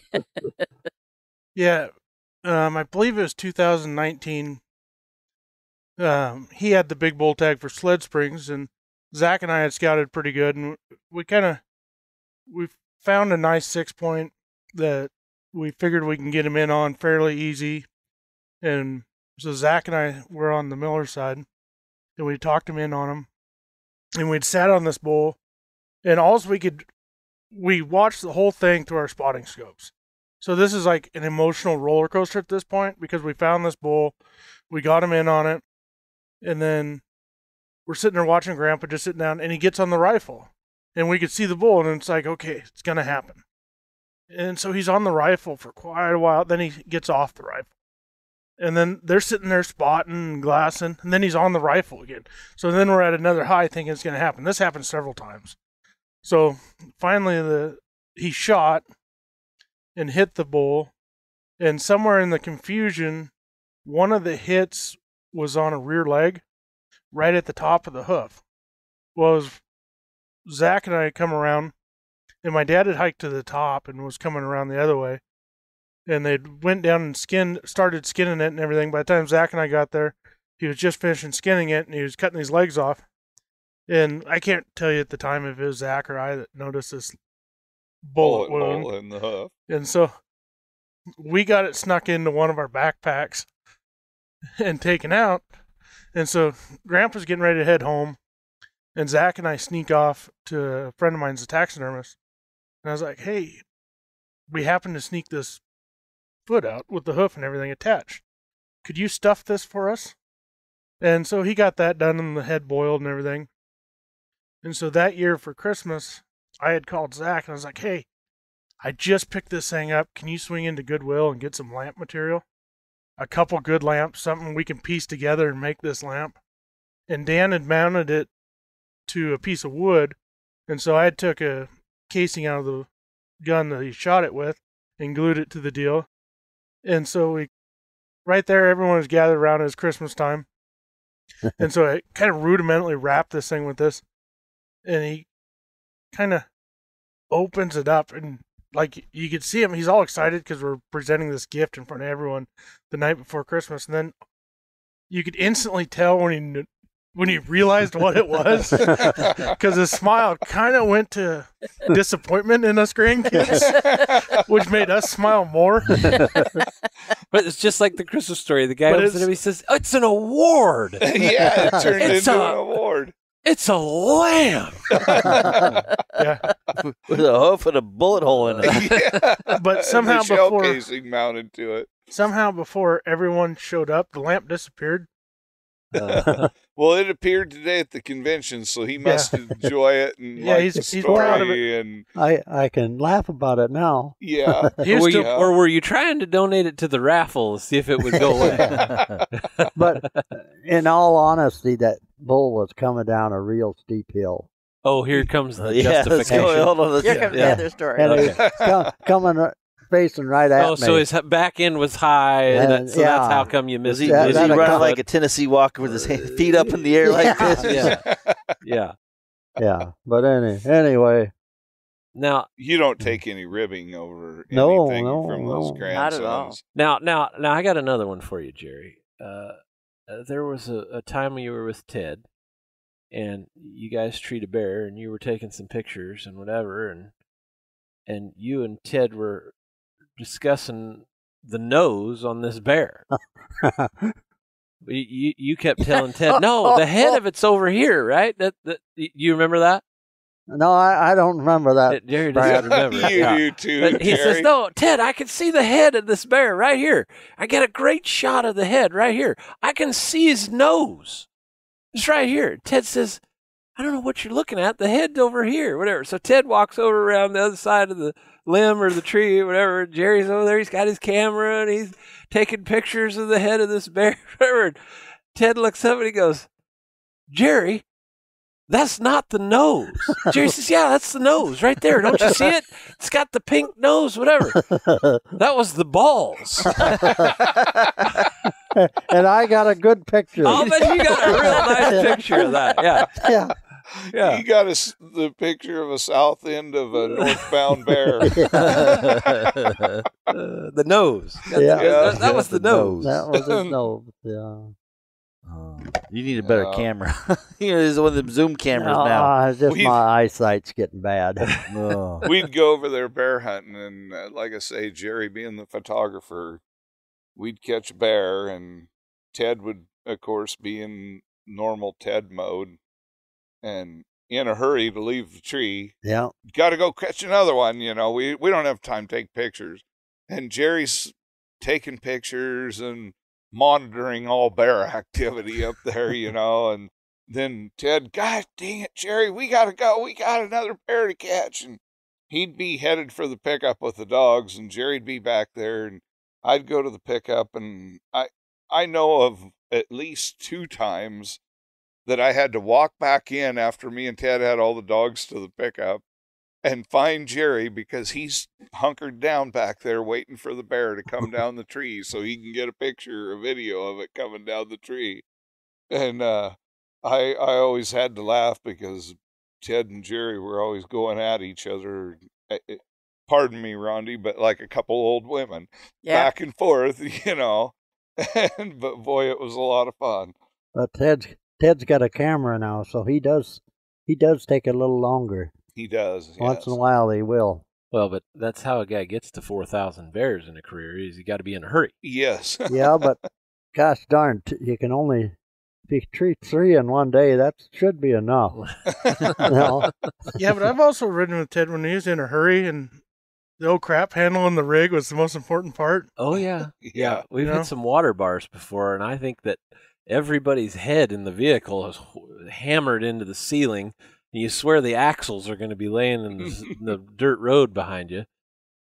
Yeah, I believe it was 2019. He had the big bull tag for Sled Springs, and Zach and I had scouted pretty good, and we found a nice 6-point that we figured we can get him in on fairly easy. And so Zach and I were on the Miller side, and we talked him in on him, and we'd sat on this bull, and we watched the whole thing through our spotting scopes. So this is like an emotional roller coaster at this point, because we found this bull, we got him in on it, and then we're sitting there watching Grandpa just sitting down, and he gets on the rifle, and we could see the bull, and it's like, okay, it's going to happen. And so he's on the rifle for quite a while, then he gets off the rifle. And then they're sitting there spotting and glassing, and then he's on the rifle again. So then we're at another high thinking it's going to happen. This happened several times. So finally he shot and hit the bull, and somewhere in the confusion, one of the hits was on a rear leg, right at the top of the hoof. Well, as Zach and I had come around, and my dad had hiked to the top and was coming around the other way, and they went down and started skinning it and everything. By the time Zach and I got there, he was just finishing skinning it, and he was cutting these legs off. And I can't tell you at the time if it was Zach or I that noticed this bullet wound hole in the hoof. And so we got it snuck into one of our backpacks and taken out. And so Grandpa's getting ready to head home, and Zach and I sneak off to a friend of mine's, a taxidermist. And I was like, hey, we happened to sneak this foot out with the hoof and everything attached. Could you stuff this for us? And so he got that done, and the head boiled and everything. And so that year for Christmas, I had called Zach, and I was like, hey, I just picked this thing up. Can you swing into Goodwill and get some lamp material? A couple good lamps, something we can piece together and make this lamp. And Dan had mounted it to a piece of wood, and so I took a casing out of the gun that he shot it with and glued it to the deal. And so right there, everyone was gathered around. It was Christmas time. And so I kind of rudimentally wrapped this thing with this, and he kind of opens it up, and like you could see him, he's all excited because we're presenting this gift in front of everyone the night before Christmas. And then you could instantly tell when he realized what it was, because his smile kind of went to disappointment in us grandkids, which made us smile more. But it's just like the Christmas story. The guy opens it up, he says, "It's an award." Yeah, it turned into an award. It's a lamb. Yeah, with a hoof and a bullet hole in it. Yeah. But somehow and the shell before casing mounted to it. Somehow before everyone showed up, the lamp disappeared. Well, it appeared today at the convention, so he must enjoy it and Yeah, like he's the proud of story. And I can laugh about it now. yeah, Or were you trying to donate it to the raffle to see if it would go away? But in all honesty, that bull was coming down a real steep hill. Oh, here comes the Yeah, let's justification. go. Hold on. Here comes the other story. And it's coming facing right at me. So his back end was high, and so that's how come you missed Was he, it. was he running like a Tennessee Walker with his feet up in the air like this? Yeah. Yeah, but anyway. Now you don't take any ribbing over No, anything no, from no. those Not grandsons. at all. Now, I got another one for you, Jerry. There was a time when you were with Ted, and you guys treat a bear, and you were taking some pictures and whatever, and you and Ted were discussing the nose on this bear. You kept telling Ted, no, the head of it's over here, right? That you remember that? No, I don't remember that. Jerry doesn't remember. You do too, But he Jerry. says, no, Ted, I can see the head of this bear right here. I get a great shot of the head right here. I can see his nose. It's right here. Ted says, I don't know what you're looking at. The head's over here, whatever. So Ted walks over around the other side of the limb or the tree or whatever. Jerry's over there. He's got his camera and he's taking pictures of the head of this bear. Whatever. Ted looks up and he goes, Jerry, that's not the nose. Jerry says, yeah, that's the nose right there. Don't you see it? It's got the pink nose, whatever. That was the balls. And I got a good picture. I'll bet you got a real nice picture of that. Yeah. Yeah. Yeah. You got the picture of a south end of a northbound bear. The nose. Yeah. That was the nose. That was his nose. Yeah. You need a better camera. There's one of them zoom cameras now. It's just my eyesight's getting bad. We'd go over there bear hunting, and like I say, Jerry being the photographer, we'd catch a bear, and Ted would, of course, be in normal Ted mode and in a hurry to leave the tree. Yeah. Got to go catch another one, we don't have time to take pictures. And Jerry's taking pictures and monitoring all bear activity up there, and then Ted, gosh dang it, Jerry, we got to go. We got another bear to catch. And he'd be headed for the pickup with the dogs, and Jerry'd be back there, and I'd go to the pickup, and I know of at least 2 times that I had to walk back in after me and Ted had all the dogs to the pickup and find Jerry because he's hunkered down back there waiting for the bear to come down the tree so he can get a picture or video of it coming down the tree. And I always had to laugh because Ted and Jerry were always going at each other. Pardon me, Rhondi, but like a couple old women, back and forth, but boy, it was a lot of fun. But Ted's got a camera now, so he does take a little longer. He does. Once in a while he will. Well, but that's how a guy gets to 4,000 bears in a career. Is you got to be in a hurry. Yes. Yeah, but gosh darn, you can only, if you treat 3 in one day, that should be enough. Yeah, but I've also ridden with Ted when he was in a hurry, and the old crap handling the rig was the most important part. Oh, yeah. Yeah. We've hit some water bars before, and I think that everybody's head in the vehicle is hammered into the ceiling, and you swear the axles are going to be laying in the dirt road behind you.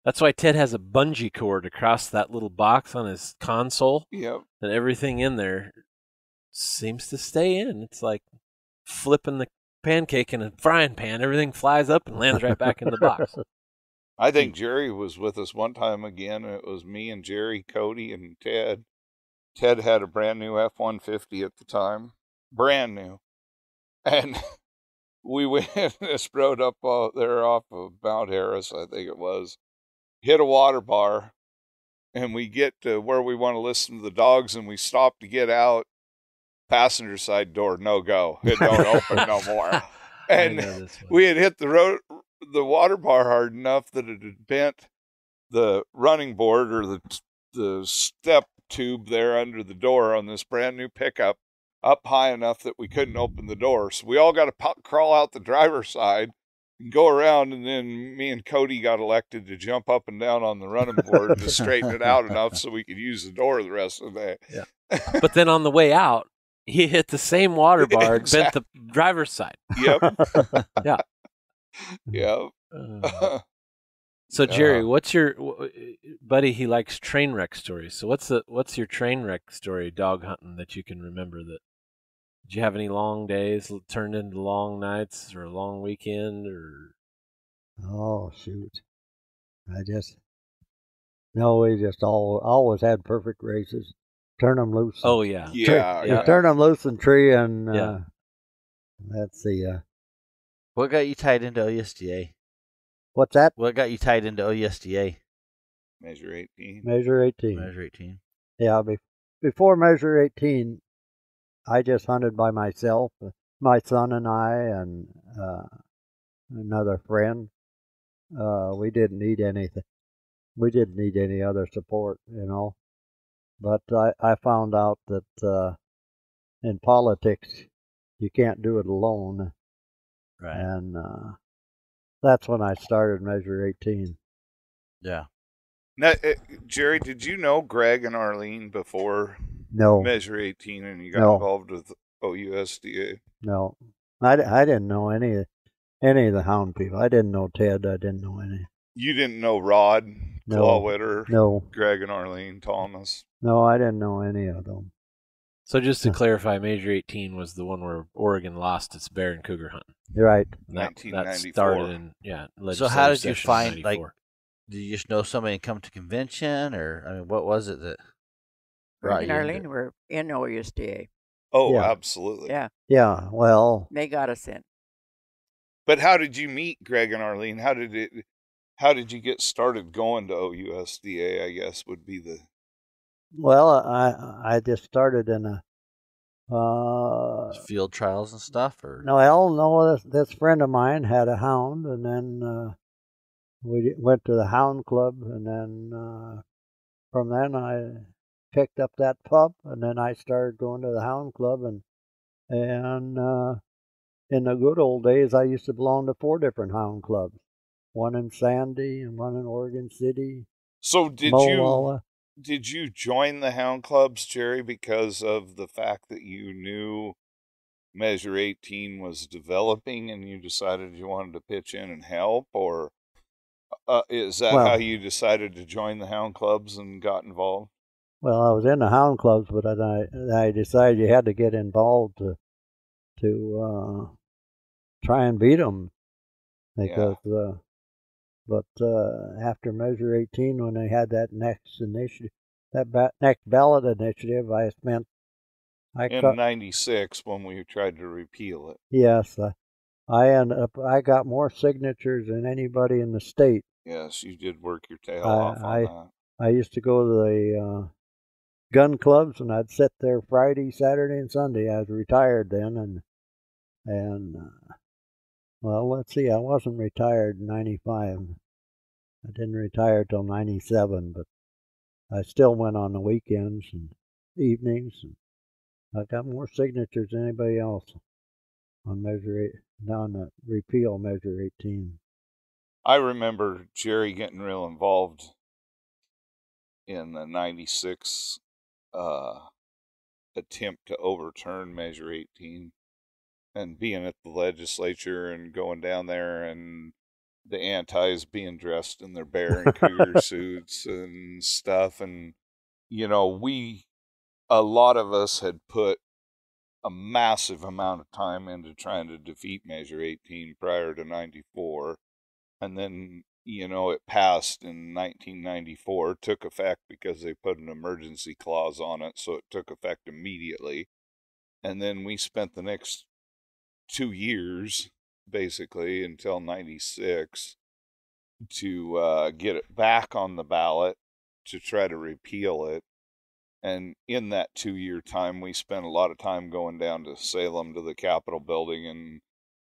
That's why Ted has a bungee cord across that little box on his console. Yep. And everything in there seems to stay in. It's like flipping the pancake in a frying pan. Everything flies up and lands right back in the box. I think Jerry was with us one time again. It was me and Jerry, Cody, and Ted. Ted had a brand new F-150 at the time. Brand new. And we went this road up there off of Mount Harris, I think it was. Hit a water bar. And we get to where we want to listen to the dogs, and we stop to get out. Passenger side door, no go. It don't open no more. And we had hit the water bar hard enough that it had bent the running board or the step tube there under the door on this brand new pickup up high enough that we couldn't open the door. So we all got to crawl out the driver's side and go around, and then me and Cody got elected to jump up and down on the running board to straighten it out enough so we could use the door the rest of the day. Yeah. But then on the way out, he hit the same water bar and bent the driver's side. Yep. Yeah. Yep. So Jerry, what's your buddy? He likes train wreck stories. So what's your train wreck story dog hunting that you can remember? That did you have any long days turned into long nights or a long weekend or? Oh shoot! We just always had perfect races. Turn them loose. Oh yeah. You turn them loose in tree, and let's see. What got you tied into OUSDA? What's that? What got you tied into OUSDA? Measure 18. Measure 18. Measure 18. Yeah, before Measure 18, I just hunted by myself. My son and I and another friend. We didn't need anything. We didn't need any other support, But I found out that in politics, you can't do it alone. Right. And that's when I started Measure 18. Yeah. Now, Jerry, did you know Greg and Arlene before No. Measure 18 and you got involved with OUSDA? No. I didn't know any of the hound people. I didn't know Ted. I didn't know any. You didn't know Rod, Clawwitter, No. Greg and Arlene, Thomas? No, I didn't know any of them. So just to clarify, Measure 18 was the one where Oregon lost its bear and cougar hunting. You're right. That 1994. started in So how did you session find 94. Did you just know somebody and come to convention, or what was it that brought Greg and you Arlene into it? were in OUSDA. Oh, Yeah. absolutely. Yeah, Yeah, well, they got us in. But how did you meet Greg and Arlene? How did you get started going to OUSDA, I guess would be the... I just started in a Field trials and stuff, or this friend of mine had a hound, and then we went to the hound club, and then from then I picked up that pup, and then I started going to the hound club, and in the good old days I used to belong to 4 different hound clubs, one in Sandy and one in Oregon City. So did you join the hound clubs, Jerry, because of the fact that you knew Measure 18 was developing and you decided you wanted to pitch in and help, or is that how you decided to join the hound clubs and got involved? Well, I was in the hound clubs, but I decided you had to get involved to try and beat them because. But after Measure 18, when they had that next initiative, next ballot initiative, I in '96 when we tried to repeal it. Yes, I got more signatures than anybody in the state. Yes, you did work your tail off on that. I used to go to the gun clubs, and I'd sit there Friday, Saturday, and Sunday. I was retired then, and well, let's see, I wasn't retired in '95. I didn't retire till '97, but I still went on the weekends and evenings, and I got more signatures than anybody else on the repeal Measure 18. I remember Jerry getting real involved in the '96 attempt to overturn Measure 18 and being at the legislature and going down there and the antis being dressed in their bear and cougar suits and stuff. And, you know, a lot of us had put a massive amount of time into trying to defeat Measure 18 prior to '94. And then, you know, it passed in 1994, took effect because they put an emergency clause on it, so it took effect immediately. And then we spent the next 2 years, basically, until '96, to get it back on the ballot to try to repeal it. And in that 2-year time, we spent a lot of time going down to Salem to the Capitol building. And,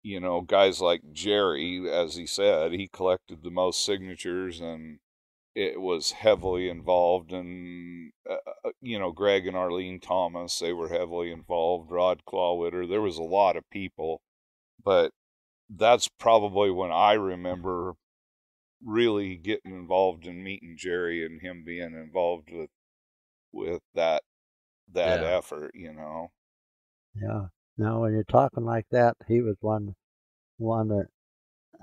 you know, guys like Jerry, as he said, he collected the most signatures and it was heavily involved. And, you know, Greg and Arlene Thomas, they were heavily involved. Rod Clawwitter, there was a lot of people. But that's probably when I remember really getting involved in meeting Jerry and him being involved with that effort, you know. Yeah. Now, when you're talking like that, he was one that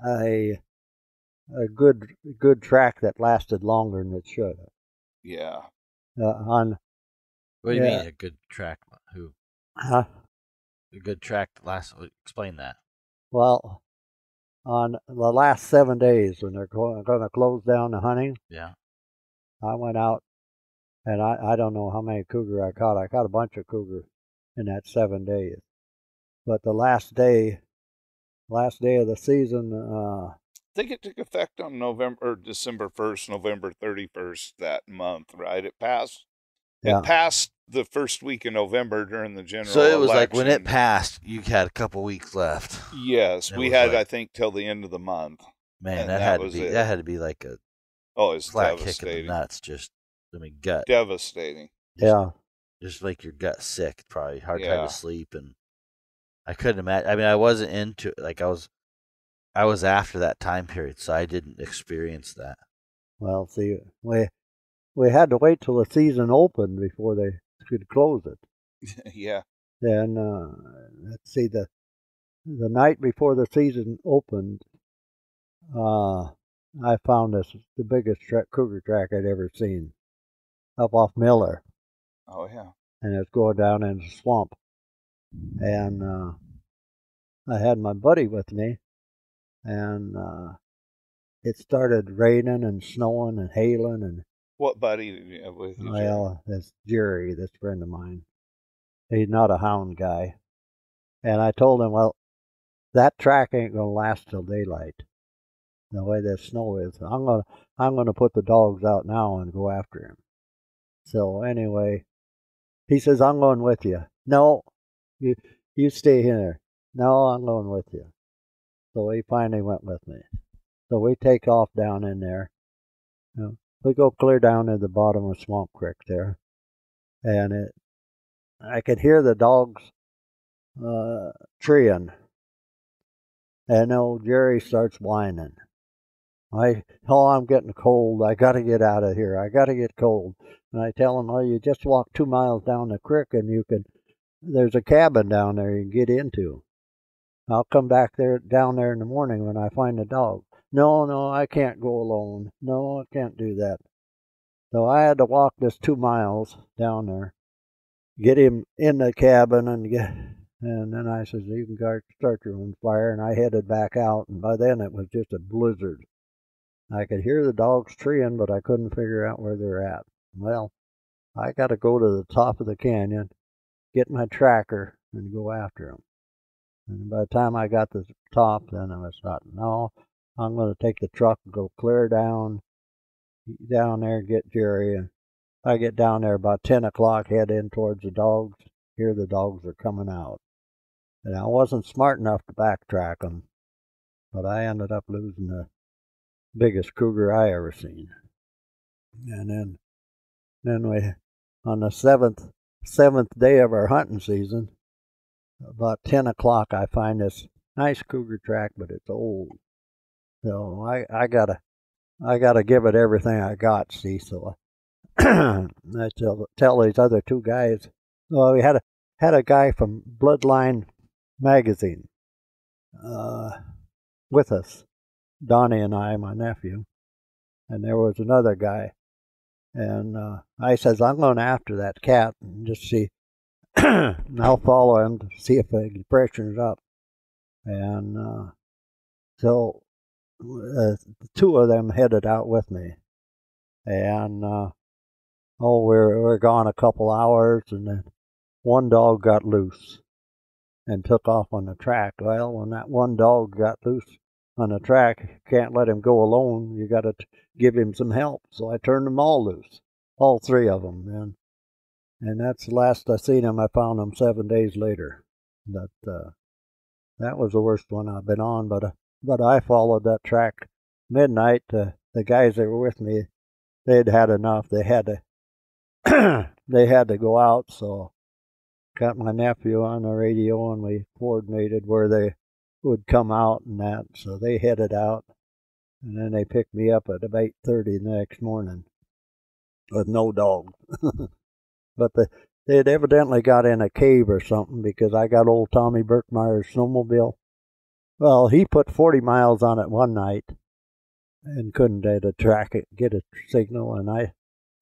a good track that lasted longer than it should. Yeah. What do you mean a good track? Who? Huh? A good track that lasts. Explain that. Well, on the last 7 days when they're going to close down the hunting, yeah, I went out and I don't know how many cougar I caught. I caught a bunch of cougar in that 7 days. But the last day of the season, I think it took effect on December 1st, November 31st that month, right? It passed. Yeah. It passed the first week in November during the general election. So it was election. like when it passed, you had a couple weeks left. Yes, we had, I think, till the end of the month. Man, that had to be like a it's flat kick devastating. in the nuts. Just, I mean, gut devastating. Yeah, just like your gut sick. Probably hard time to sleep, and I couldn't imagine. I mean, I wasn't into like I was after that time period, so I didn't experience that. Well, see, we had to wait till the season opened before they could close it. Yeah. Then let's see, the night before the season opened, I found the biggest cougar track I'd ever seen, up off Miller. Oh yeah. And it's going down in the swamp. And I had my buddy with me, and it started raining and snowing and hailing. And what buddy did you have with you? Well, that's Jerry, this friend of mine. He's not a hound guy. And I told him, well, that track ain't gonna last till daylight. The way the snow is, I'm gonna put the dogs out now and go after him. So anyway, he says, I'm going with you. No, you stay here. No, I'm going with you. So he finally went with me. So we take off down in there. We go clear down to the bottom of Swamp Creek there, and I could hear the dogs treeing. And old Jerry starts whining. I'm getting cold. I got to get out of here. I got to get cold. And I tell him, you just walk 2 miles down the creek and there's a cabin down there you can get into. I'll come back down there in the morning when I find the dog. No, I can't go alone. No, I can't do that. So I had to walk this 2 miles down there, get him in the cabin, and then I says, you can start your own fire, and I headed back out, and by then it was just a blizzard. I could hear the dogs treeing, but I couldn't figure out where they're at. Well, I got to go to the top of the canyon, get my tracker, and go after them. And by the time I got to the top, then I was thought, no, I'm going to take the truck and go clear down there and get Jerry. And I get down there about 10 o'clock, head in towards the dogs. Here the dogs are coming out. And I wasn't smart enough to backtrack them, but I ended up losing the biggest cougar I ever seen. And then we, on the seventh day of our hunting season, about 10 o'clock, I find this nice cougar track, but it's old. So I gotta give it everything I got, see. So I tell these other two guys. Well, we had a guy from Bloodline magazine with us, Donnie and I, my nephew, and there was another guy. And I says, I'm going after that cat and just see. And I'll follow him to see if the pressure's up. And so the two of them headed out with me. And we're gone a couple hours, and then one dog got loose and took off on the track. Well, when that one dog got loose on the track, you can't let him go alone. You got to give him some help. So I turned them all loose, all three of them. And that's the last I seen him. I found him 7 days later. That was the worst one I've been on. But I followed that track midnight. The guys that were with me, they'd had enough. They had to go out. So got my nephew on the radio, and we coordinated where they would come out and that. So they headed out, and then they picked me up at about 8:30 the next morning with no dog. But they had evidently got in a cave or something, because I got old Tommy Burkmeyer's snowmobile. Well, he put 40 miles on it one night and couldn't track it, get a signal, and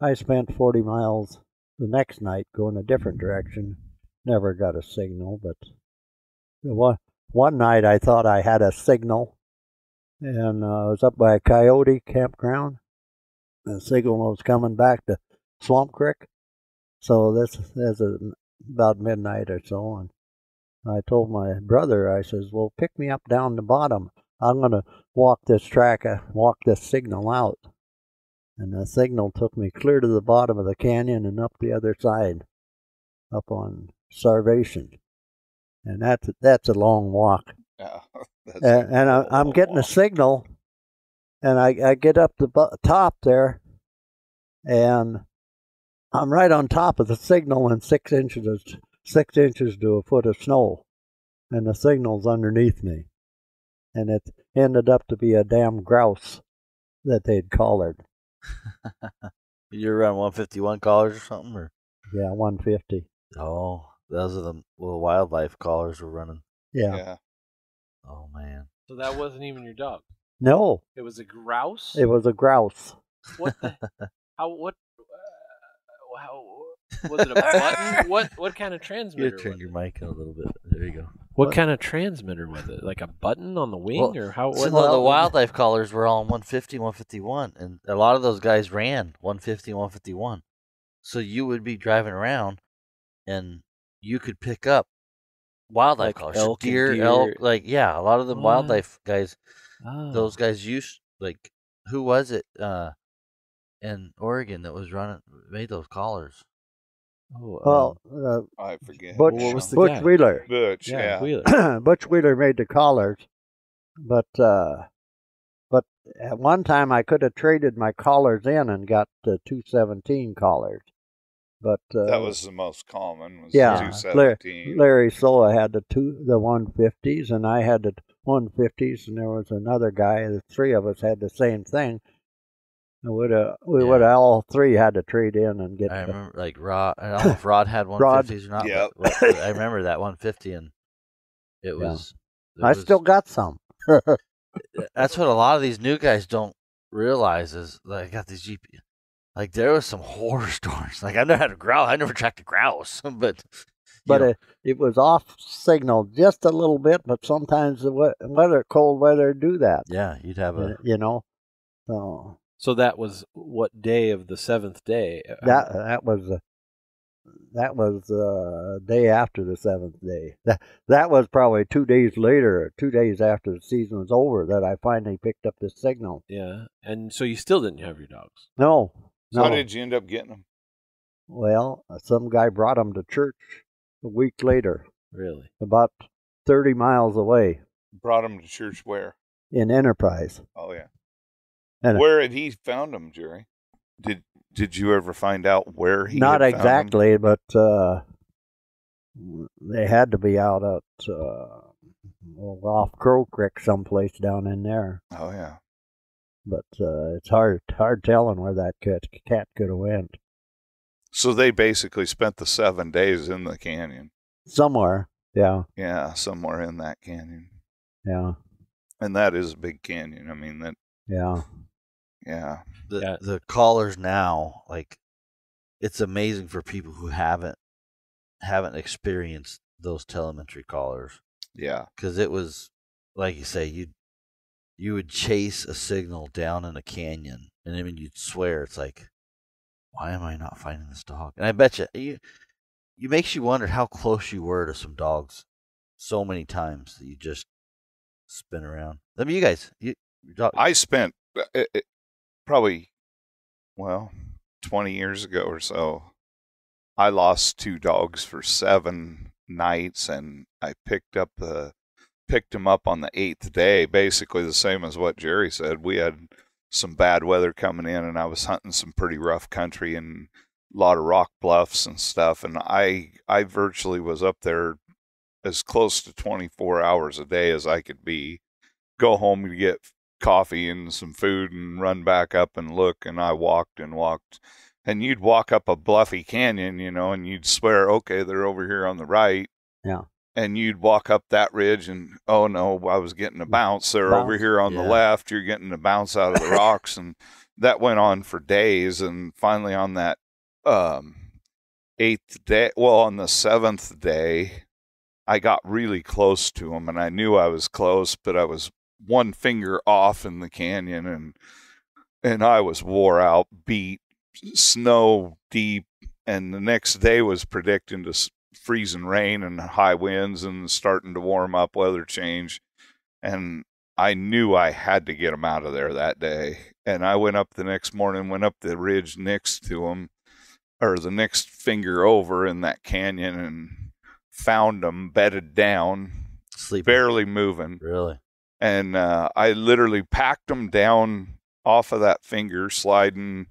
I spent 40 miles the next night going a different direction. Never got a signal, but one night I thought I had a signal, and I was up by a coyote campground. The signal was coming back to Swamp Creek. So this is about midnight or so, and I told my brother, I says, well, pick me up down the bottom. I'm going to walk this signal out. And the signal took me clear to the bottom of the canyon and up the other side, up on Starvation. And that's a long walk. Yeah, and I'm getting a signal, and I get up the top there, and I'm right on top of the signal, and 6 inches to a foot of snow, and the signal's underneath me. And it ended up to be a damn grouse that they'd collared. You're around 151 collars or something? Or? Yeah, 150. Oh, those are the little wildlife collars we're running. Yeah. Oh, man. So that wasn't even your dog? No. It was a grouse? It was a grouse. What the? How was it a button? What kind of transmitter? You turned your mic in a little bit. There you go. What kind of transmitter was it? Like a button on the wing, or how? So the wildlife collars were all on 150, 151, and a lot of those guys ran 150, 151. So you would be driving around, and you could pick up wildlife Like collars, elk and deer, deer. elk. Like a lot of the wildlife guys. Oh. Those guys used who was it? In Oregon that made those collars. Oh, I forget. Butch, What was the Butch guy? Wheeler. Butch, yeah. Wheeler. Butch Wheeler made the collars, but at one time I could have traded my collars in and got 217 collars. But that was the most common. Was yeah, 217. Larry Sola had the 150s, and I had the 150s, and there was another guy. The three of us had the same thing. We would have all three had to trade in and get. I remember Rod. I don't know if Rod had 150s or not. Yep. But I remember that 150, and it was. I still got some. That's what a lot of these new guys don't realize is I got these Like there was some horror stories. Like I never had a grouse. I never tracked a grouse, but it was off signal just a little bit. But sometimes the cold weather do that. yeah, you'd have a You know, so So that was what day of the seventh day? that was day after the seventh day. That was probably 2 days later, 2 days after the season was over, that I finally picked up this signal. Yeah, and so you still didn't have your dogs. No. How did you end up getting them? Well, some guy brought them to church a week later, Really? about 30 miles away Brought them to church where? in Enterprise. Oh, yeah. And Where had he found them, Jerry? Did you ever find out where he not had found exactly, but they had to be out at off Crow Creek someplace down in there. them? Oh, yeah. But it's hard telling where that cat could have went. So they basically spent the 7 days in the canyon. Somewhere, yeah. Yeah, somewhere in that canyon. Yeah. And that is a big canyon. I mean, that. Yeah. Yeah. the callers now. Like it's amazing for people who haven't experienced those telemetry callers. Yeah. Because it was like you say, you would chase a signal down in a canyon, and I mean you'd swear it's like, why am I not finding this dog? And I bet you makes you wonder how close you were to some dogs so many times that you just spin around. I mean, you guys, I spent probably, 20 years ago or so, I lost 2 dogs for 7 nights, and I picked them up on the 8th day, basically the same as what Jerry said. We had some bad weather coming in, and I was hunting some pretty rough country and a lot of rock bluffs and stuff, and I virtually was up there as close to 24 hours a day as I could be. Go home to get coffee and some food and run back up and look, and I walked and walked. And you'd walk up a bluffy canyon, and you'd swear, okay, they're over here on the right. Yeah. And you'd walk up that ridge and, oh no, I was getting a bounce. They're over here on the left. You're getting a bounce out of the rocks. And that went on for days. And finally on that 8th day, on the 7th day, I got really close to them, and I knew I was close, but I was one finger off in the canyon, and I was wore out, beat, snow deep, and the next day was predicting to freezing rain and high winds and starting to warm up, weather change, and I knew I had to get them out of there that day. And I went up the next morning, went up the ridge next to them, or the next finger over in that canyon, and found them bedded down, sleeping, barely moving. Really? And I literally packed them down off of that finger, sliding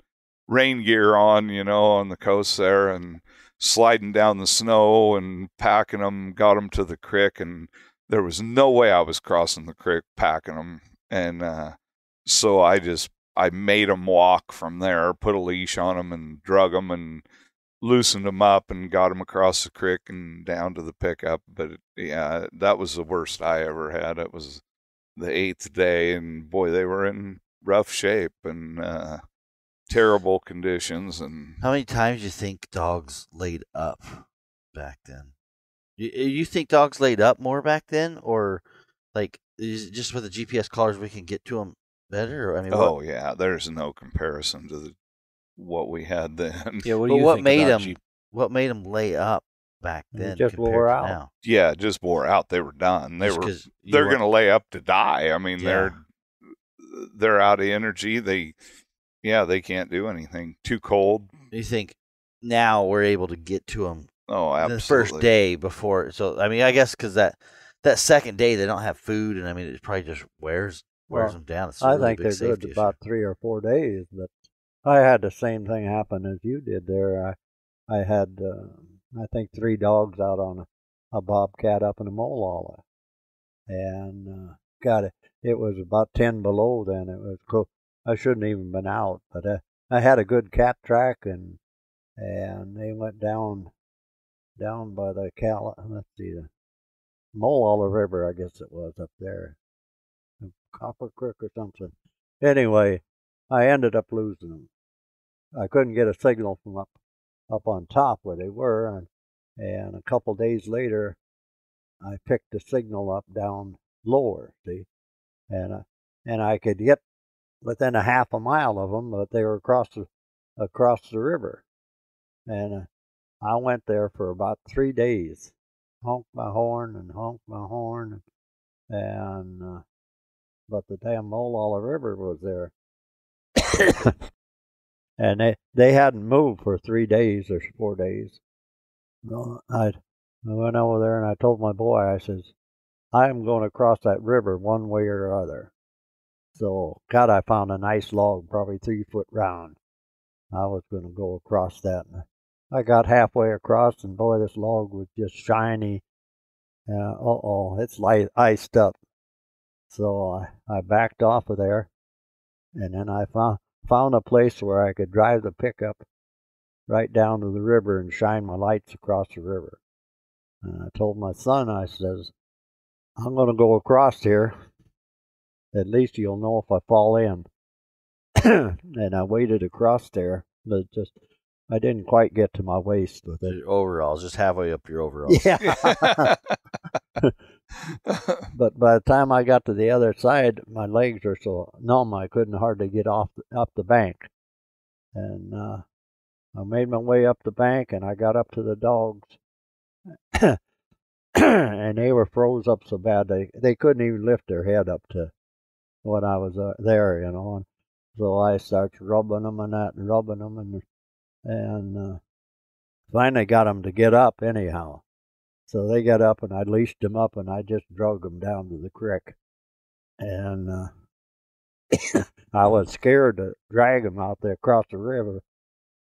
rain gear on, on the coast there, and sliding down the snow and packing them, got them to the creek, and there was no way I was crossing the creek packing them. And so I made them walk from there, put a leash on them and drug them and loosened them up and got them across the creek and down to the pickup. But yeah, that was the worst I ever had. It was the 8th day, and boy, they were in rough shape and terrible conditions. And how many times do you think dogs laid up back then? You think dogs laid up more back then, or like is it just with the GPS collars we can get to them better? Or, I mean, yeah, there's no comparison to what we had then. Yeah, what made them lay up back then? Just wore out. Now? Yeah, just wore out. They were done. They're going to lay up to die. I mean, they're out of energy. They can't do anything. Too cold. You think now we're able to get to them? Oh, absolutely. The first day before. So I mean, I guess because that second day they don't have food, and I mean it probably just wears them down. It's I think they're good about 3 or 4 days, but I had the same thing happen as you did there. I had I think 3 dogs out on a bobcat up in a Molalla, and it was about 10 below then. It was cool. I shouldn't even been out, but I had a good cat track, and they went down by the the Molalla River, I guess it was up there, Copper Creek or something. Anyway, I ended up losing them. I couldn't get a signal from up on top where they were, and a couple days later, I picked the signal up down lower, see, and I could get within a half a mile of them, but they were across the river, and I went there for about 3 days, honked my horn and honked my horn, and but the damn Molalla River was there. And they hadn't moved for 3 days or 4 days. No, I went over there and I told my boy, I says, I am going to cross that river one way or other. So, God, I found a nice log, probably 3 foot round. I was going to go across that. And I got halfway across, and boy, this log was just shiny. It's iced up. So I backed off of there, and then I found a place where I could drive the pickup right down to the river and shine my lights across the river. And I told my son, I says, I'm going to go across here. At least you'll know if I fall in. And I waded across there, but I didn't quite get to my waist with it. Your overalls, just halfway up your overalls. Yeah. But by the time I got to the other side, my legs were so numb I couldn't hardly get up the bank. And I made my way up the bank, and I got up to the dogs. And they were froze up so bad they couldn't even lift their head up to when I was there, you know. And so I started rubbing them and rubbing them, and finally got them to get up anyhow. So they got up, and I leashed them up, and I just drug them down to the creek. And I was scared to drag them out there across the river,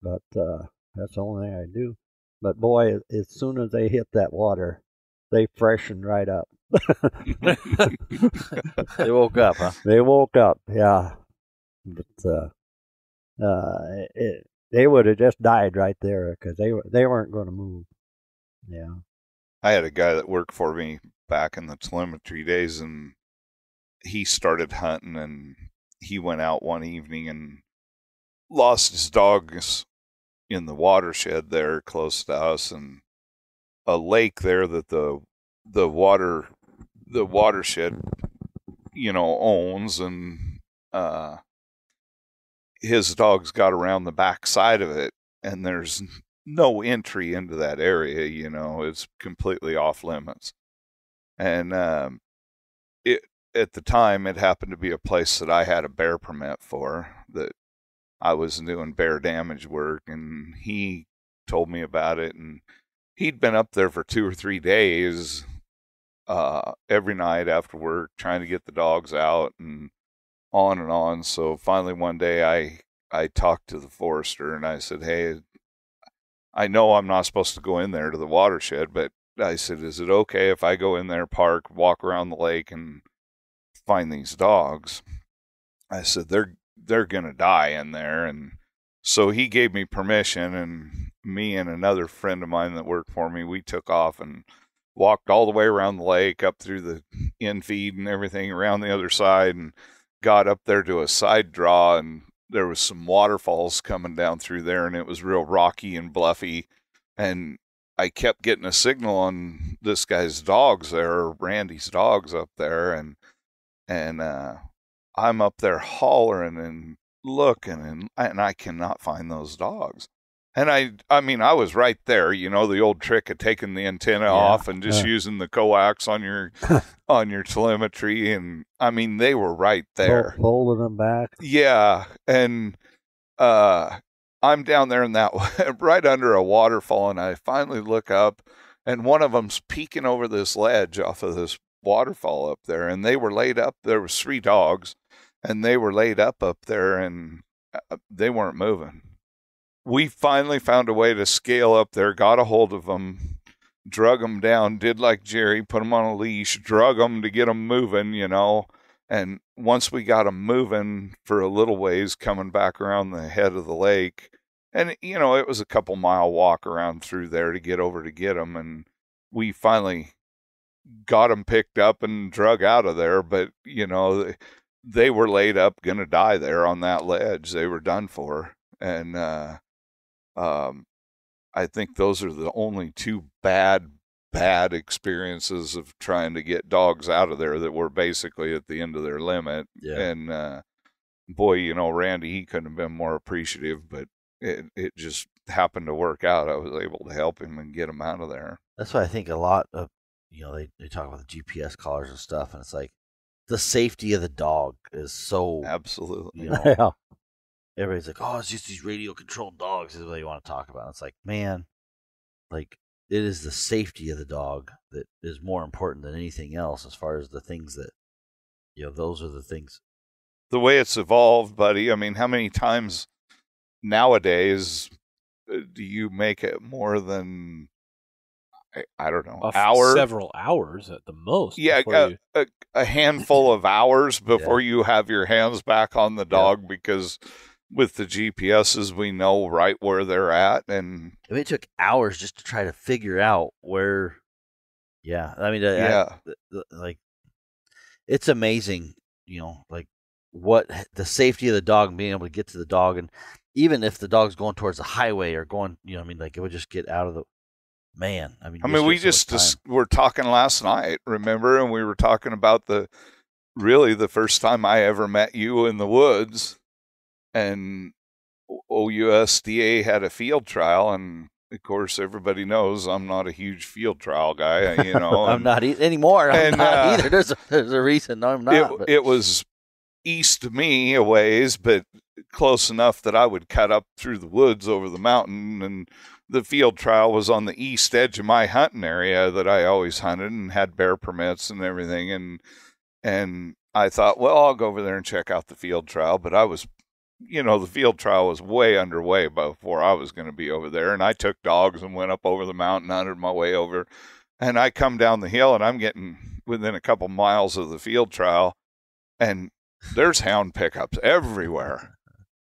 but that's the only thing I do. But boy, as soon as they hit that water, they freshened right up. They woke up, huh? They woke up, yeah. But they would have just died right there because they weren't going to move. Yeah. I had a guy that worked for me back in the telemetry days, and he started hunting, and he went out one evening and lost his dogs in the watershed there close to us, and a lake there that the watershed, you know, owns, and his dogs got around the back side of it, and there's no entry into that area, you know, it's completely off limits. And at the time, it happened to be a place that I had a bear permit for, that I was doing bear damage work, and he told me about it, and he'd been up there for 2 or 3 days, every night after work, trying to get the dogs out, and on and on. So finally one day I talked to the forester, and I said, hey, I know I'm not supposed to go in there to the watershed, but I said, is it okay if I go in there, park, walk around the lake, and find these dogs? I said, they're going to die in there. And so he gave me permission, and me and another friend of mine that worked for me, we took off and walked all the way around the lake, up through the infeed and everything around the other side, and got up there to a side draw, and there was some waterfalls coming down through there, and it was real rocky and bluffy, and I kept getting a signal on this guy's dogs there, Randy's dogs up there, and I'm up there hollering and looking, and I cannot find those dogs. And I mean, I was right there, you know, the old trick of taking the antenna off and just using the coax on your on your telemetry, and I mean, they were right there, folding them back. Yeah, and I'm down there in that right under a waterfall, and I finally look up, and one of them's peeking over this ledge off of this waterfall up there, and they were laid up. There was 3 dogs, and they were laid up there, and they weren't moving. We finally found a way to scale up there, got a hold of them, drug them down, did like Jerry, put them on a leash, drug them to get them moving, you know. And once we got them moving for a little ways, coming back around the head of the lake, and, you know, it was a couple mile walk around through there to get over to get them. And we finally got them picked up and drug out of there. But, you know, they were laid up, going to die there on that ledge. They were done for. And I think those are the only two bad experiences of trying to get dogs out of there that were basically at the end of their limit. Yeah. And boy, you know, Randy, he couldn't have been more appreciative, but it just happened to work out. I was able to help him and get him out of there. That's why I think a lot of, you know, they talk about the GPS collars and stuff, and it's like the safety of the dog is so, Absolutely. you know, Yeah. everybody's like, oh, it's just these radio controlled dogs is what you want to talk about. It's like, man, like it is the safety of the dog that is more important than anything else as far as the things that, you know, those are the things. The way it's evolved, buddy, I mean, how many times nowadays do you make it more than, I don't know, hour? Several hours at the most. Yeah, a handful of hours before you have your hands back on the dog, because with the GPSs, we know right where they're at. And I mean, it took hours just to try to figure out where. Yeah, I mean, like it's amazing, you know, like what the safety of the dog and being able to get to the dog, and even if the dog's going towards the highway or going, you know, I mean, like it would just get out of the. Man, I mean, we were talking last night, remember? And we were talking about the first time I ever met you in the woods, and OUSDA had a field trial, and of course everybody knows I'm not a huge field trial guy, you know. I'm not anymore. I'm not either. There's a reason I'm not. It was east of me a ways, but close enough that I would cut up through the woods over the mountain, and the field trial was on the east edge of my hunting area that I always hunted and had bear permits and everything. And I thought, well, I'll go over there and check out the field trial. But I was, you know, the field trial was way underway before I was going to be over there. And I took dogs and went up over the mountain, hunted my way over. And I come down the hill, and I'm getting within a couple miles of the field trial, and there's hound pickups everywhere.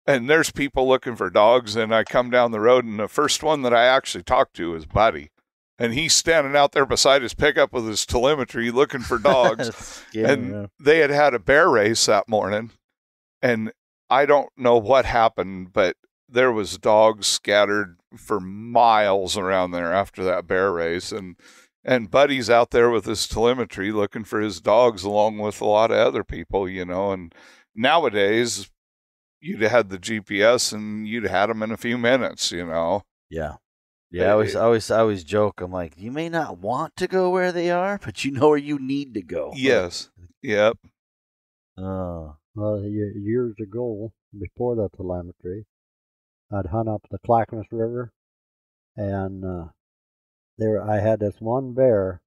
And there's people looking for dogs, and I come down the road, and the first one that I actually talked to is Buddy. And he's standing out there beside his pickup with his telemetry looking for dogs. And they had a bear race that morning, and I don't know what happened, but there was dogs scattered for miles around there after that bear race. And Buddy's out there with his telemetry looking for his dogs along with a lot of other people, you know. And nowadays, you'd have had the GPS and you'd have had them in a few minutes, you know. Yeah. Yeah, I always joke. I'm like, you may not want to go where they are, but you know where you need to go. Yes. Yep. Well, years ago, before the telemetry, I'd hunt up the Clackamas River, and there I had this one bear.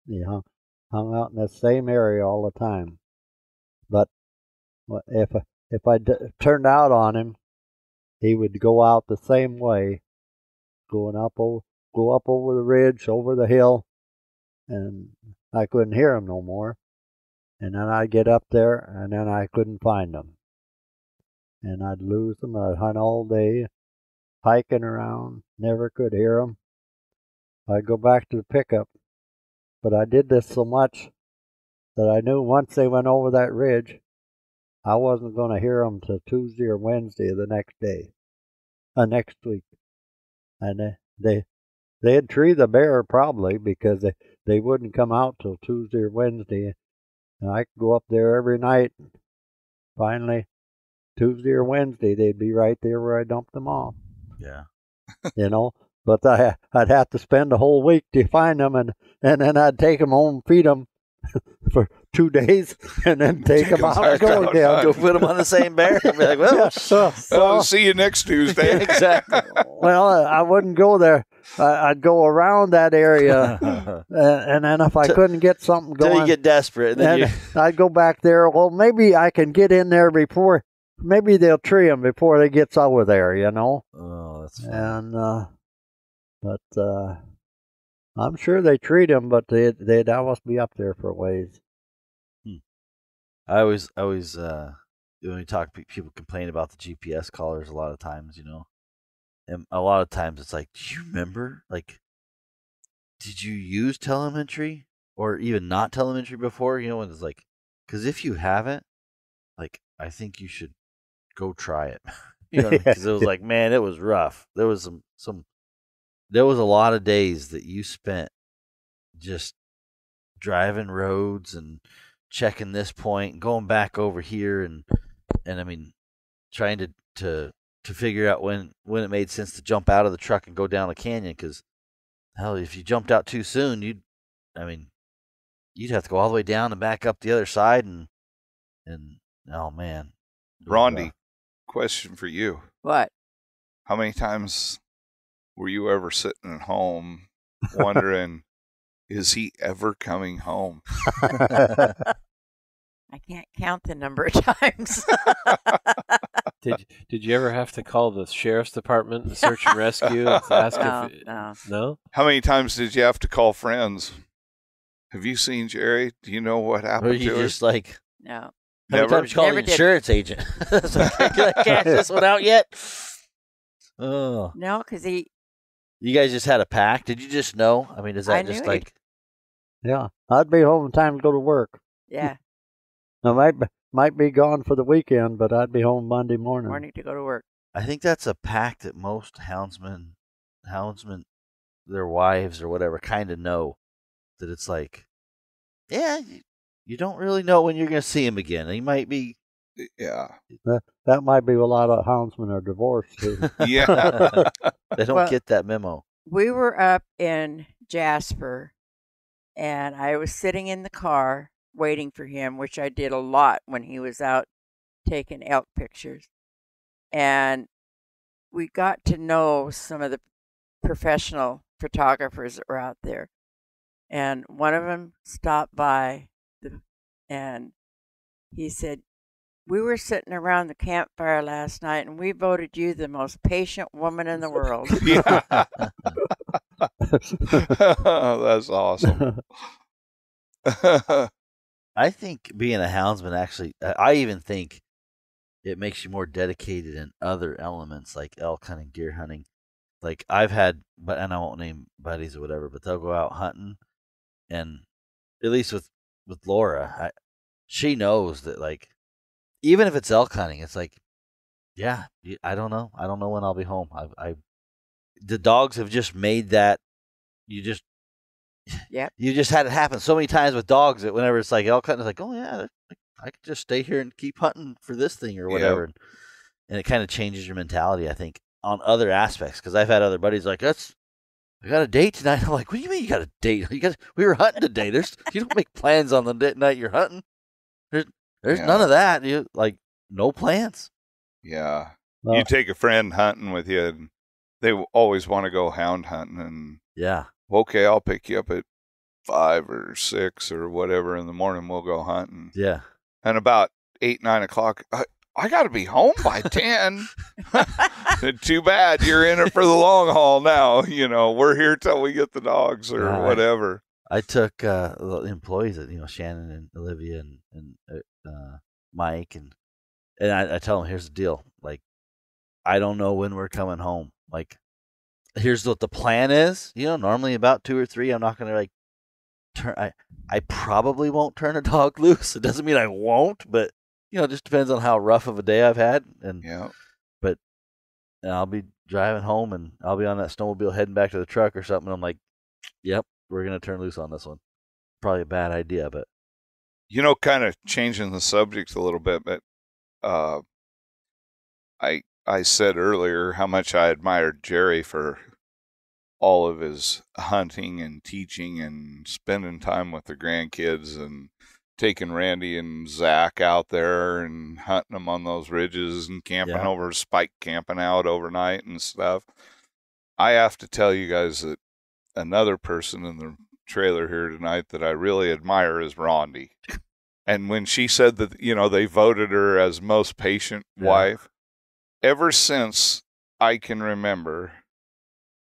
He hung out in the same area all the time, but if I turned out on him, he would go out the same way, go up over the ridge, over the hill, and I couldn't hear him no more. And then I'd get up there, and then I couldn't find him. And I'd lose him. I'd hunt all day, hiking around, never could hear him. I'd go back to the pickup. But I did this so much that I knew once they went over that ridge, I wasn't going to hear them till Tuesday or Wednesday of the next day, next week. And they'd tree the bear probably because they wouldn't come out till Tuesday or Wednesday. And I could go up there every night. Finally, Tuesday or Wednesday, they'd be right there where I dumped them off. Yeah. You know, but I'd have to spend a whole week to find them, and then I'd take them home, feed them for 2 days, and then take them out and go again. Go put them on the same bear and be like, well, I'll see you next Tuesday. Exactly. Well, I wouldn't go there. I'd go around that area, and then if I couldn't get something going, until you get desperate, and then I'd go back there. Well, maybe I can get in there before. Maybe they'll tree them before they gets over there, you know. Oh, that's funny. And but I'm sure they treat them, but they'd almost be up there for a ways. I always when we talk, people complain about the GPS collars a lot of times, you know. And a lot of times it's like, do you remember? Like, did you use telemetry or even not telemetry before? You know, and it's like, because if you haven't, like, I think you should go try it. You know, because it was like, man, it was rough. There was there was a lot of days that you spent just driving roads and checking this point and going back over here and I mean, trying to figure out when it made sense to jump out of the truck and go down a canyon, because hell, if you jumped out too soon, you'd have to go all the way down and back up the other side and oh man. Rhondi, question for you. What? How many times were you ever sitting at home wondering, is he ever coming home? I can't count the number of times. Did you ever have to call the sheriff's department and search and rescue and ask No. How many times did you have to call friends? Have you seen Jerry? Do you know what happened Or you to her? just like, No. how many Never? times you call the Never did. insurance agent? So, can I cash this one out yet? Oh, No, because he. you guys just had a pact. Did you just know? I mean, is that I just knew like? Yeah, I'd be home in time to go to work. Yeah, I might be gone for the weekend, but I'd be home Monday morning. morning to go to work. I think that's a pact that most houndsmen, their wives or whatever, kind of know. That it's like, yeah, you don't really know when you're going to see him again. He might be. Yeah. That might be a lot of houndsmen are divorced too. Yeah. They don't Well- get that memo. We were up in Jasper, and I was sitting in the car waiting for him, which I did a lot when he was out taking elk pictures. And we got to know some of the professional photographers that were out there. And one of them stopped by, and he said, "We were sitting around the campfire last night, and we voted you the most patient woman in the world." Yeah. That's awesome. I think being a houndsman actually, I even think it makes you more dedicated in other elements like elk hunting, deer hunting. Like I've had, and I won't name buddies or whatever, but they'll go out hunting, and at least with Laura, she knows that like, even if it's elk hunting, it's like, yeah, I don't know when I'll be home. The dogs have just made that. Yep. You just had it happen so many times with dogs that whenever it's like elk hunting, it's like, oh yeah, I could just stay here and keep hunting for this thing or whatever, and it kind of changes your mentality, I think, on other aspects. Because I've had other buddies like, I got a date tonight. I'm like, what do you mean you got a date? We were hunting today. You don't make plans on the night you're hunting. There's none of that. You like no plans. Yeah. Well, You take a friend hunting with you, and they always want to go hound hunting, and Yeah. okay, I'll pick you up at 5 or 6 or whatever in the morning. We'll go hunting. Yeah. And about 8, 9 o'clock, I got to be home by 10. Too bad. You're in it for the long haul now. We're here till we get the dogs or Right. whatever. I took the employees, Shannon and Olivia and Mike, and I tell them, here's the deal. Like, I don't know when we're coming home. Like, here's what the plan is. Normally about 2 or 3, I'm not going to like turn. I probably won't turn a dog loose. It doesn't mean I won't, but it just depends on how rough of a day I've had. And Yeah. but I'll be driving home and I'll be on that snowmobile heading back to the truck or something. And I'm like, yep, we're going to turn loose on this one. Probably a bad idea, but Kind of changing the subject a little bit, but I said earlier how much I admired Jerry for all of his hunting and teaching and spending time with the grandkids and taking Randy and Zach out there and hunting them on those ridges and camping over, spike camping out overnight and stuff. I have to tell you guys that another person in the trailer here tonight that I really admire is Rhondi. And when she said that, they voted her as most patient wife, ever since I can remember,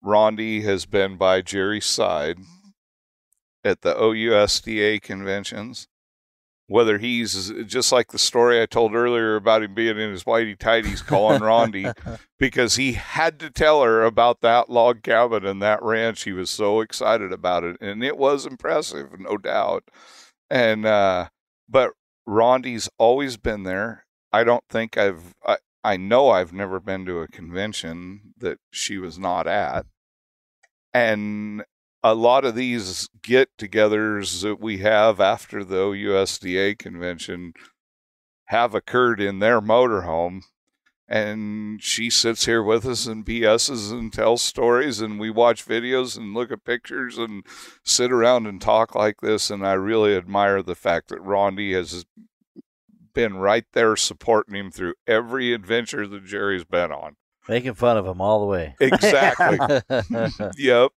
Rhondi has been by Jerry's side at the OUSDA conventions. Whether he's just like the story I told earlier about him being in his whitey tighties calling Rhondi because he had to tell her about that log cabin and that ranch. He was so excited about it, and it was impressive, no doubt. And but Rhondi's always been there. I don't think I know I've never been to a convention that she was not at. And a lot of these get-togethers that we have after the USDA convention have occurred in their motorhome. And she sits here with us and BS's and tells stories, and we watch videos and look at pictures and sit around and talk like this. And I really admire the fact that Rhondi has been right there supporting him through every adventure that Jerry's been on. Making fun of him all the way. Exactly. Yep.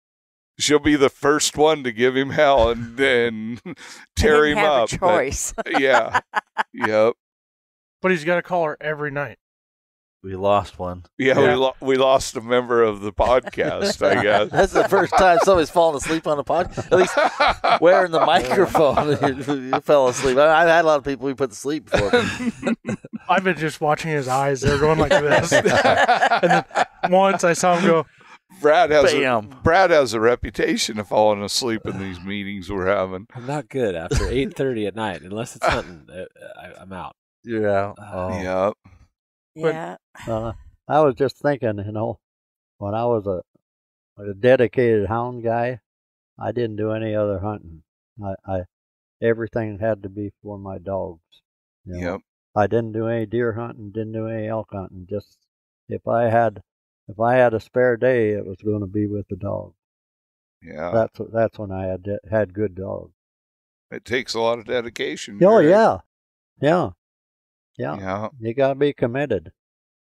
She'll be the first one to give him hell and then tear him up. A choice. Yeah. Yep. But he's got to call her every night. We lost one. Yeah. We lost a member of the podcast, I guess. That's the first time somebody's fallen asleep on the podcast. At least wearing the microphone, you fell asleep. I've had a lot of people we put to sleep before. I've been just watching his eyes. They're going like this. And then once I saw him go, Brad has a reputation of falling asleep in these meetings we're having. I'm not good after 8:30 at night unless it's hunting. I'm out. You're out. Yep. Yeah. I was just thinking, when I was a dedicated hound guy, I didn't do any other hunting. I everything had to be for my dogs. Yep. I didn't do any deer hunting, didn't do any elk hunting. Just if I had a spare day, it was going to be with the dog. Yeah. That's when I had good dogs. It takes a lot of dedication. Oh Jerry. yeah. Yeah. You got to be committed.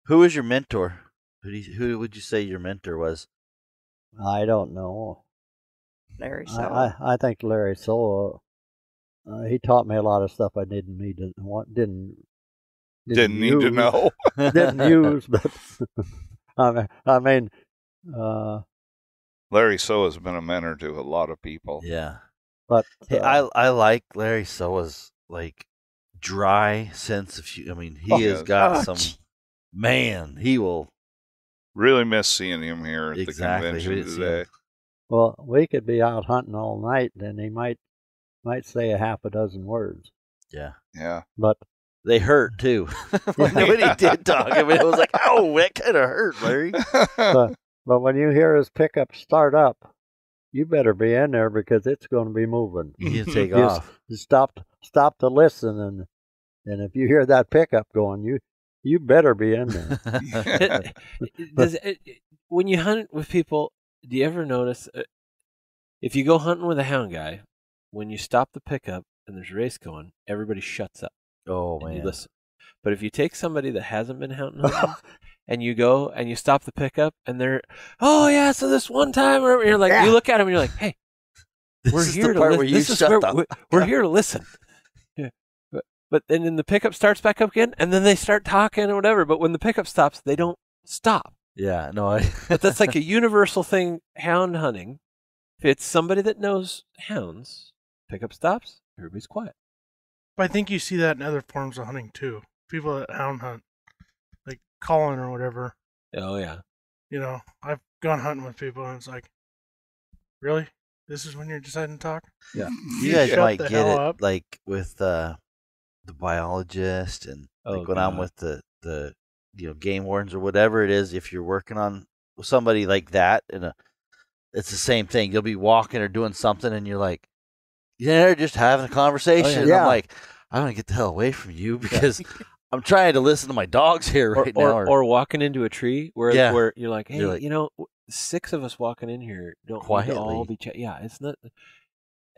Who was your mentor? Who would you say your mentor was? I don't know. Larry Sowell. I think Larry Sowell. He taught me a lot of stuff I didn't need to Didn't need to know. Didn't use, but I mean, Larry So has been a mentor to a lot of people. Yeah. but Hey, I like Larry Soa's like dry sense of humor. I mean, he has got some. Man, he will really miss seeing him here at Exactly. the convention today. well, we could be out hunting all night, and he might say a half a dozen words. Yeah. Yeah. But They hurt too. when he did talk, I mean, it was like, oh, that kind of hurt, Larry. but when you hear his pickup start up, you better be in there because it's going to be moving. You can take Just off. stop to listen, and if you hear that pickup going, you better be in there. When you hunt with people, do you ever notice if you go hunting with a hound guy, when you stop the pickup and there's a race going, everybody shuts up Oh, and man. you listen. But if you take somebody that hasn't been hunting and you go and you stop the pickup and they're, oh yeah, so this one time, or you're like, you look at them and you're like, hey, we're This is here the to part listen. where you This is shut where the we're here to listen. Yeah. But then the pickup starts back up again, and then they start talking or whatever. But when the pickup stops, they don't stop. Yeah, no. But that's like a universal thing, hound hunting. If it's somebody that knows hounds, pickup stops, everybody's quiet. but I think you see that in other forms of hunting too. People that hound hunt, like calling or whatever. Oh, yeah. I've gone hunting with people, and it's like, really? This is when you're deciding to talk? Yeah. You guys Shut might the get hell it up. like with the biologist and Oh, like when I'm God. with the game wardens or whatever it is. If you're working on somebody like that, it's the same thing. You'll be walking or doing something, and you're like, they're just having a conversation. And Yeah. I'm like, I want to get the hell away from you because I'm trying to listen to my dogs here right now. Or walking into a tree where you're like, hey, You're like- 6 of us walking in here don't need Quietly. to all be yeah, it's not.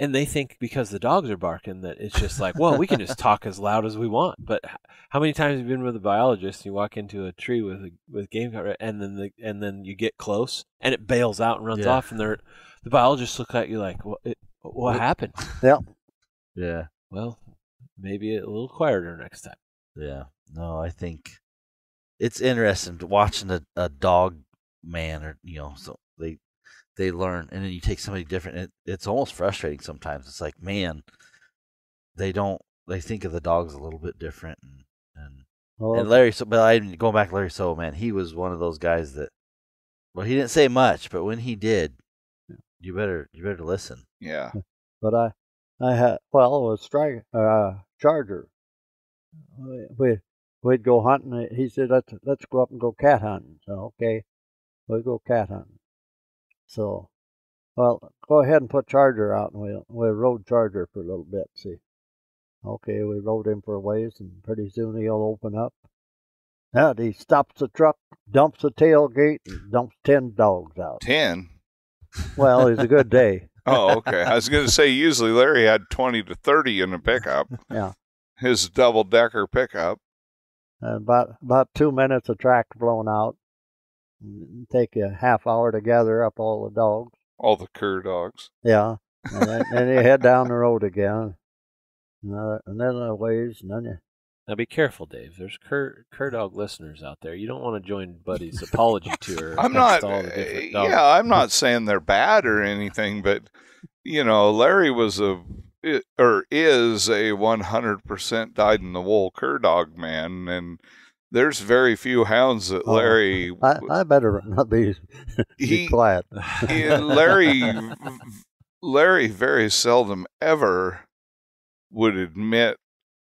And they think because the dogs are barking that it's just like, well, we can just talk as loud as we want. But how many times have you been with a biologist? You walk into a tree with game cover, and then you get close, and it bails out and runs off, and the biologists look at you like, what happened? Yeah. Well, maybe a little quieter next time. Yeah. No, I think it's interesting watching a dog man, or so they learn, and then you take somebody different. It's almost frustrating sometimes. It's like, man, they think of the dogs a little bit different, and Larry. So, but going back to Larry So, man, he was one of those guys that, well, he didn't say much, but when he did, you better listen. Yeah. But I had, it was Charger. we'd go hunting. He said, let's go up and go cat hunting. So, okay, we'd go cat hunting. So, well, go ahead and put Charger out, and we rode Charger for a little bit, see. Okay, we rode him for a ways, and pretty soon he'll open up. And he stops the truck, dumps the tailgate, and dumps 10 dogs out. 10? Well, it's a good day. Oh, okay. I was going to say, usually Larry had 20 to 30 in a pickup. Yeah. His double-decker pickup. And about 2 minutes of track blown out. Take you a half hour to gather up all the dogs. All the cur dogs. Yeah. And then you head down the road again. And then a ways, and then you... Now be careful, Dave. There's cur dog listeners out there. You don't want to join Buddy's apology tour. I'm not. All the different dogs. Yeah, I'm not saying they're bad or anything, but Larry was is a 100% dyed-in-the-wool cur dog man, and there's very few hounds that Larry. I better not be quiet. Larry very seldom ever would admit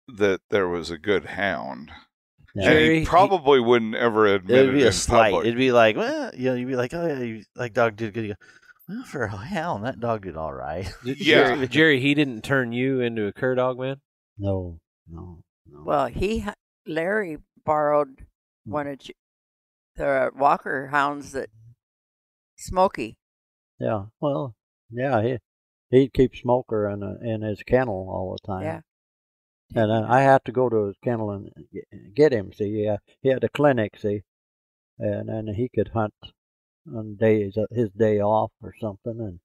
that there was a good hound. Yeah. And he probably wouldn't ever admit It'd be it a in slight. public. It'd be like, well, you'd be like, oh yeah, like dog did good. You go, well, for a hound, that dog did all right. Yeah. Jerry, he didn't turn you into a cur dog man? No. Well, Larry borrowed one of the Walker hounds that Smokey. Yeah. Well, yeah, he'd keep Smoker in his kennel all the time. Yeah. And I had to go to his kennel and get him, see. He had a clinic, see. And then he could hunt on his day off or something,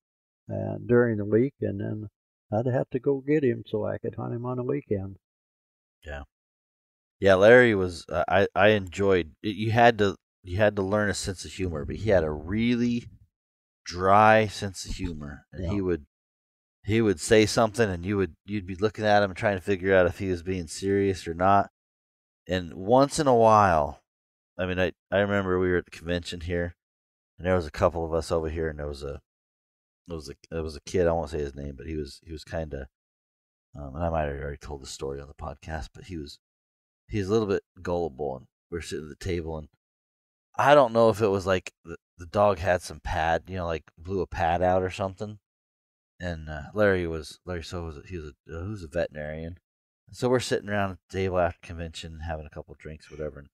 and during the week, and then I'd have to go get him so I could hunt him on the weekend. Yeah, Larry was. I enjoyed. You had to learn a sense of humor, but he had a really dry sense of humor, and Yeah. he would say something, and you'd be looking at him trying to figure out if he was being serious or not. And once in a while, I mean, I remember we were at the convention here, and there was a couple of us over here, and there was a kid. I won't say his name, but he was kind of, and I might have already told the story on the podcast, but he was a little bit gullible, and we're sitting at the table, and I don't know if it was like the dog had some pad, like blew a pad out or something. And Larry was a veterinarian. So we're sitting around at the table after convention, having a couple of drinks, whatever.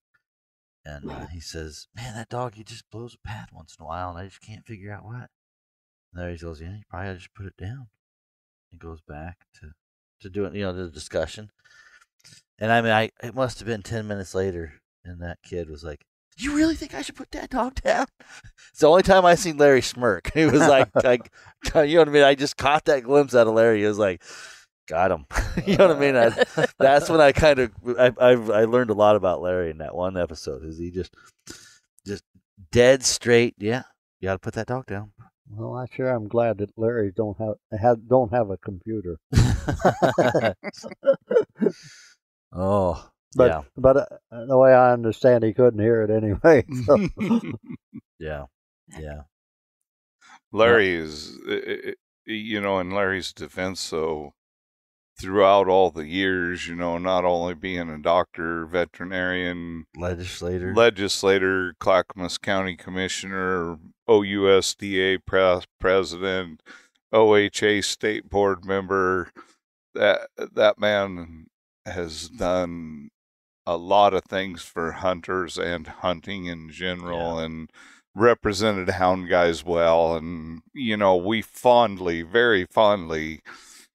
And he says, "Man, that dog, he just blows a pad once in a while, and I just can't figure out what." And Larry goes, "Yeah, you probably ought to just put it down." He goes back to doing, the discussion. And I mean, it must have been 10 minutes later, and that kid was like, "You really think I should put that dog down?" It's the only time I seen Larry smirk. He was like, you know what I mean? I just caught that glimpse out of Larry. He was like, got him. You know what I mean? That's when I kind of, I learned a lot about Larry in that one episode. Is he just dead straight? Yeah, you got to put that dog down. Well, I sure am glad that Larry don't have a computer. Oh. But the way I understand, he couldn't hear it anyway. So. Yeah. Larry is, in Larry's defense, so throughout all the years, not only being a doctor, veterinarian, legislator, Clackamas County Commissioner, OUSDA president, OHA state board member, that man has done a lot of things for hunters and hunting in general, and represented hound guys well. And, we very fondly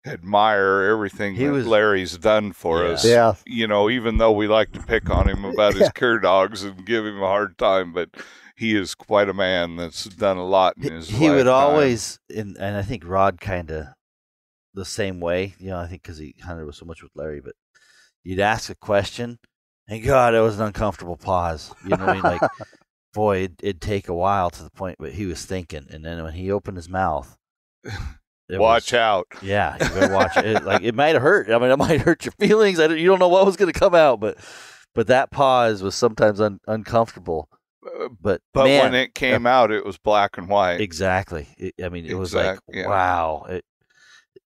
admire everything Larry's done for us. Yeah. Even though we like to pick on him about his cur dogs and give him a hard time, but he is quite a man that's done a lot in his life. He would always, and I think Rod kind of the same way, I think because he hunted so much with Larry, but you'd ask a question, and God, it was an uncomfortable pause. You know what I mean? Like, boy, it'd take a while to the point where he was thinking, and then when he opened his mouth, watch out. Yeah, you better watch it. It might hurt. I mean, it might hurt your feelings. You don't know what was going to come out, but that pause was sometimes uncomfortable. But man, when it came out, it was black and white. Exactly. It was like, wow.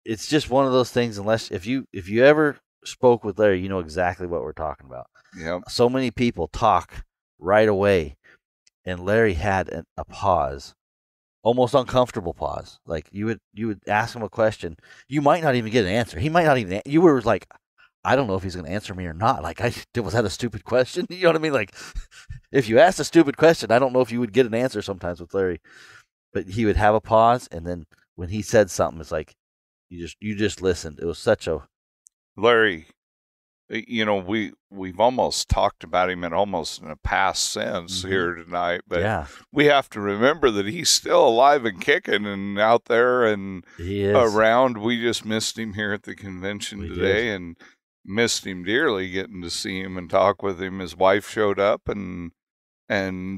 It's just one of those things. Unless if you ever spoke with Larry, you know exactly what we're talking about. Yep. So many people talk right away, and Larry had a pause, almost uncomfortable pause. Like you would ask him a question, you might not even get an answer. He might not even. You were like, I don't know if he's going to answer me or not. Like, was that a stupid question? You know what I mean? Like, if you asked a stupid question, I don't know if you would get an answer sometimes with Larry. But he would have a pause, and then when he said something, it's like you just listened. It was such a Larry, you know, we've almost talked about him in a past sense here tonight, but we have to remember that he's still alive and kicking and out there and around. We just missed him here at the convention today and missed him dearly, getting to see him and talk with him. His wife showed up and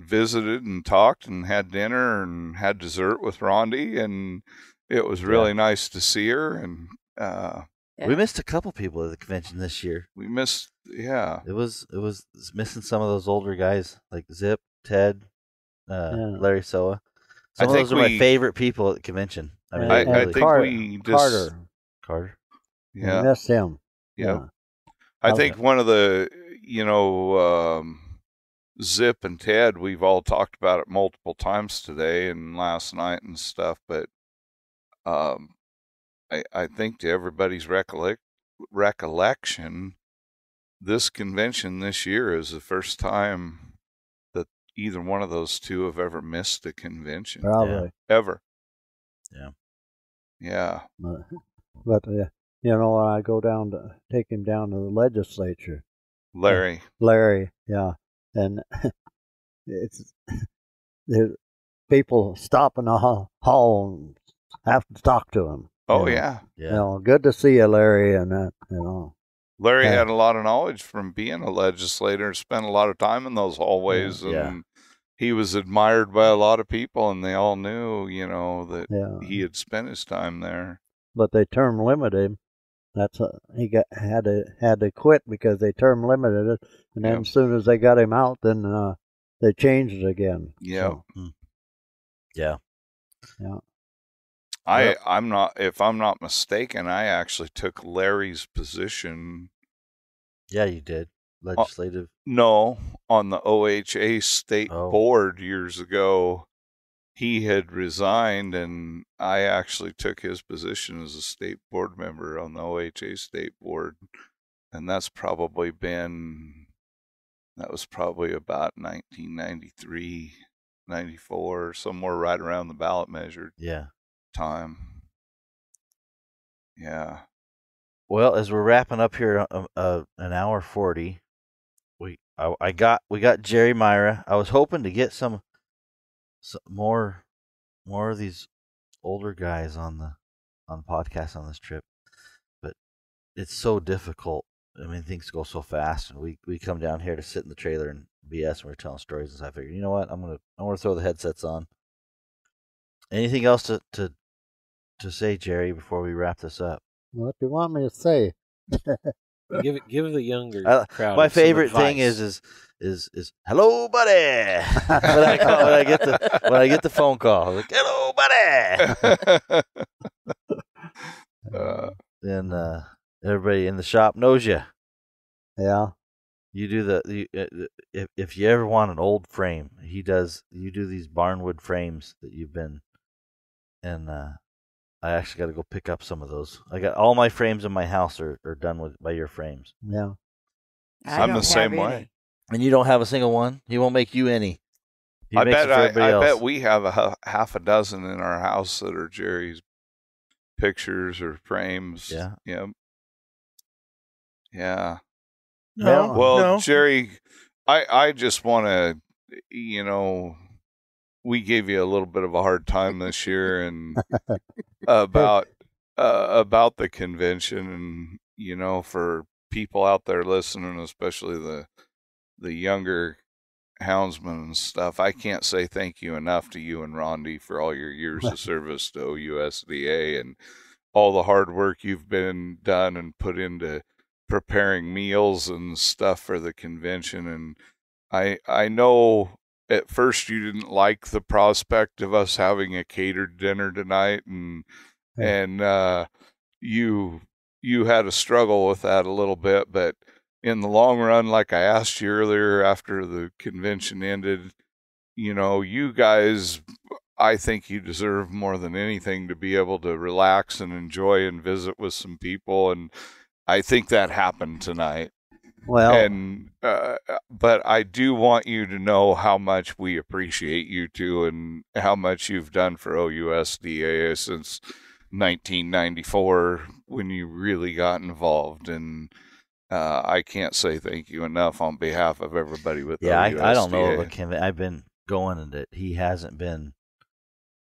visited and talked and had dinner and had dessert with Rhondi, and it was really nice to see her. And we missed a couple people at the convention this year. We missed, It was missing some of those older guys like Zip, Ted, Larry Soa. Some of those are my favorite people at the convention. I mean, I think we just Carter. Yeah, we missed him. Yeah. I think one of the, Zip and Ted, we've all talked about it multiple times today and last night and stuff, but I think to everybody's recollection, this convention this year is the first time that either one of those two have ever missed a convention. Probably. Ever. Yeah. Yeah. But when I go down to take him down to the legislature. Larry, yeah. And it's there's people stop in the hall and have to talk to him. Oh, yeah. Good to see you, Larry, and that, Larry had a lot of knowledge from being a legislator, spent a lot of time in those hallways, and he was admired by a lot of people, and they all knew, that he had spent his time there. But they term limited him. He had to quit because they term limited it, and then as soon as they got him out, then they changed it again. Yeah. So. Yeah. If I'm not mistaken, I actually took Larry's position. Yeah, you did. Legislative. No, on the OHA state board years ago. He had resigned, and I actually took his position as a state board member on the OHA state board. And that was probably about 1993, 94, somewhere right around the ballot measure time. Yeah. Well, as we're wrapping up here, an hour 40, we got Jerry Myra. I was hoping to get some more of these older guys on the podcast on this trip, but it's so difficult. I mean, things go so fast, and we come down here to sit in the trailer and BS, and we're telling stories. And so I figured, you know what, I'm gonna throw the headsets on. Anything else to say, Jerry, before we wrap this up? What do you want me to say? Give the younger crowd. My favorite thing is hello, buddy. when I get the phone call, I'm like, hello, buddy. Then everybody in the shop knows you. Yeah. You do if you ever want an old frame, you do these barnwood frames that you've been, and I actually got to go pick up some of those. I got all my frames in my house are done by your frames. Yeah. I'm the same way. And you don't have a single one? He won't make you any. I bet we have a half a dozen in our house that are Jerry's pictures or frames. Yeah. Yep. Yeah. No. Jerry, I just want to, we gave you a little bit of a hard time this year and about the convention, and for people out there listening, especially the younger houndsmen and stuff, I can't say thank you enough to you and Rhondi for all your years of service to OUSDA and all the hard work you've been done and put into preparing meals and stuff for the convention. And I know at first you didn't like the prospect of us having a catered dinner tonight, and you you had a struggle with that a little bit, but in the long run, like I asked you earlier after the convention ended, you guys, I think you deserve more than anything to be able to relax and enjoy and visit with some people. And I think that happened tonight. Well, But I do want you to know how much we appreciate you two and how much you've done for OUSDA since 1994 when you really got involved. And I can't say thank you enough on behalf of everybody with OUSDA. I don't know. I've been going and that he hasn't been,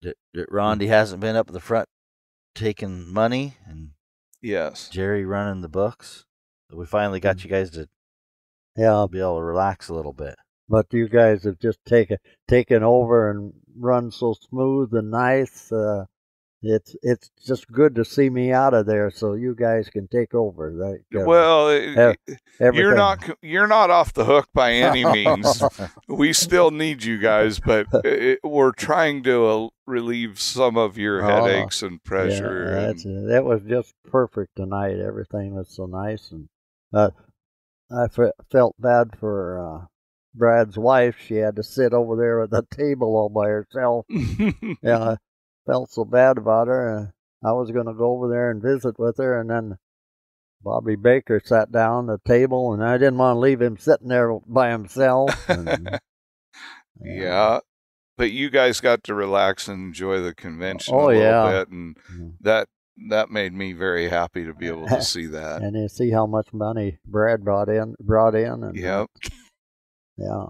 that Rhondi hasn't been up at the front taking money, and yes, Jerry running the books. We finally got you guys to be able to relax a little bit. But you guys have just taken over and run so smooth and nice. It's just good to see me out of there, so you guys can take over. Well, you're not off the hook by any means. We still need you guys, but we're trying to relieve some of your headaches and pressure. That was just perfect tonight. Everything was so nice, and I felt bad for Brad's wife. She had to sit over there at the table all by herself. Yeah. Felt so bad about her. I was going to go over there and visit with her, and then Bobby Baker sat down at the table, and I didn't want to leave him sitting there by himself. And, yeah, but you guys got to relax and enjoy the convention a little bit, and that made me very happy to be able to see that. And you see how much money Brad brought in, and yep, yeah.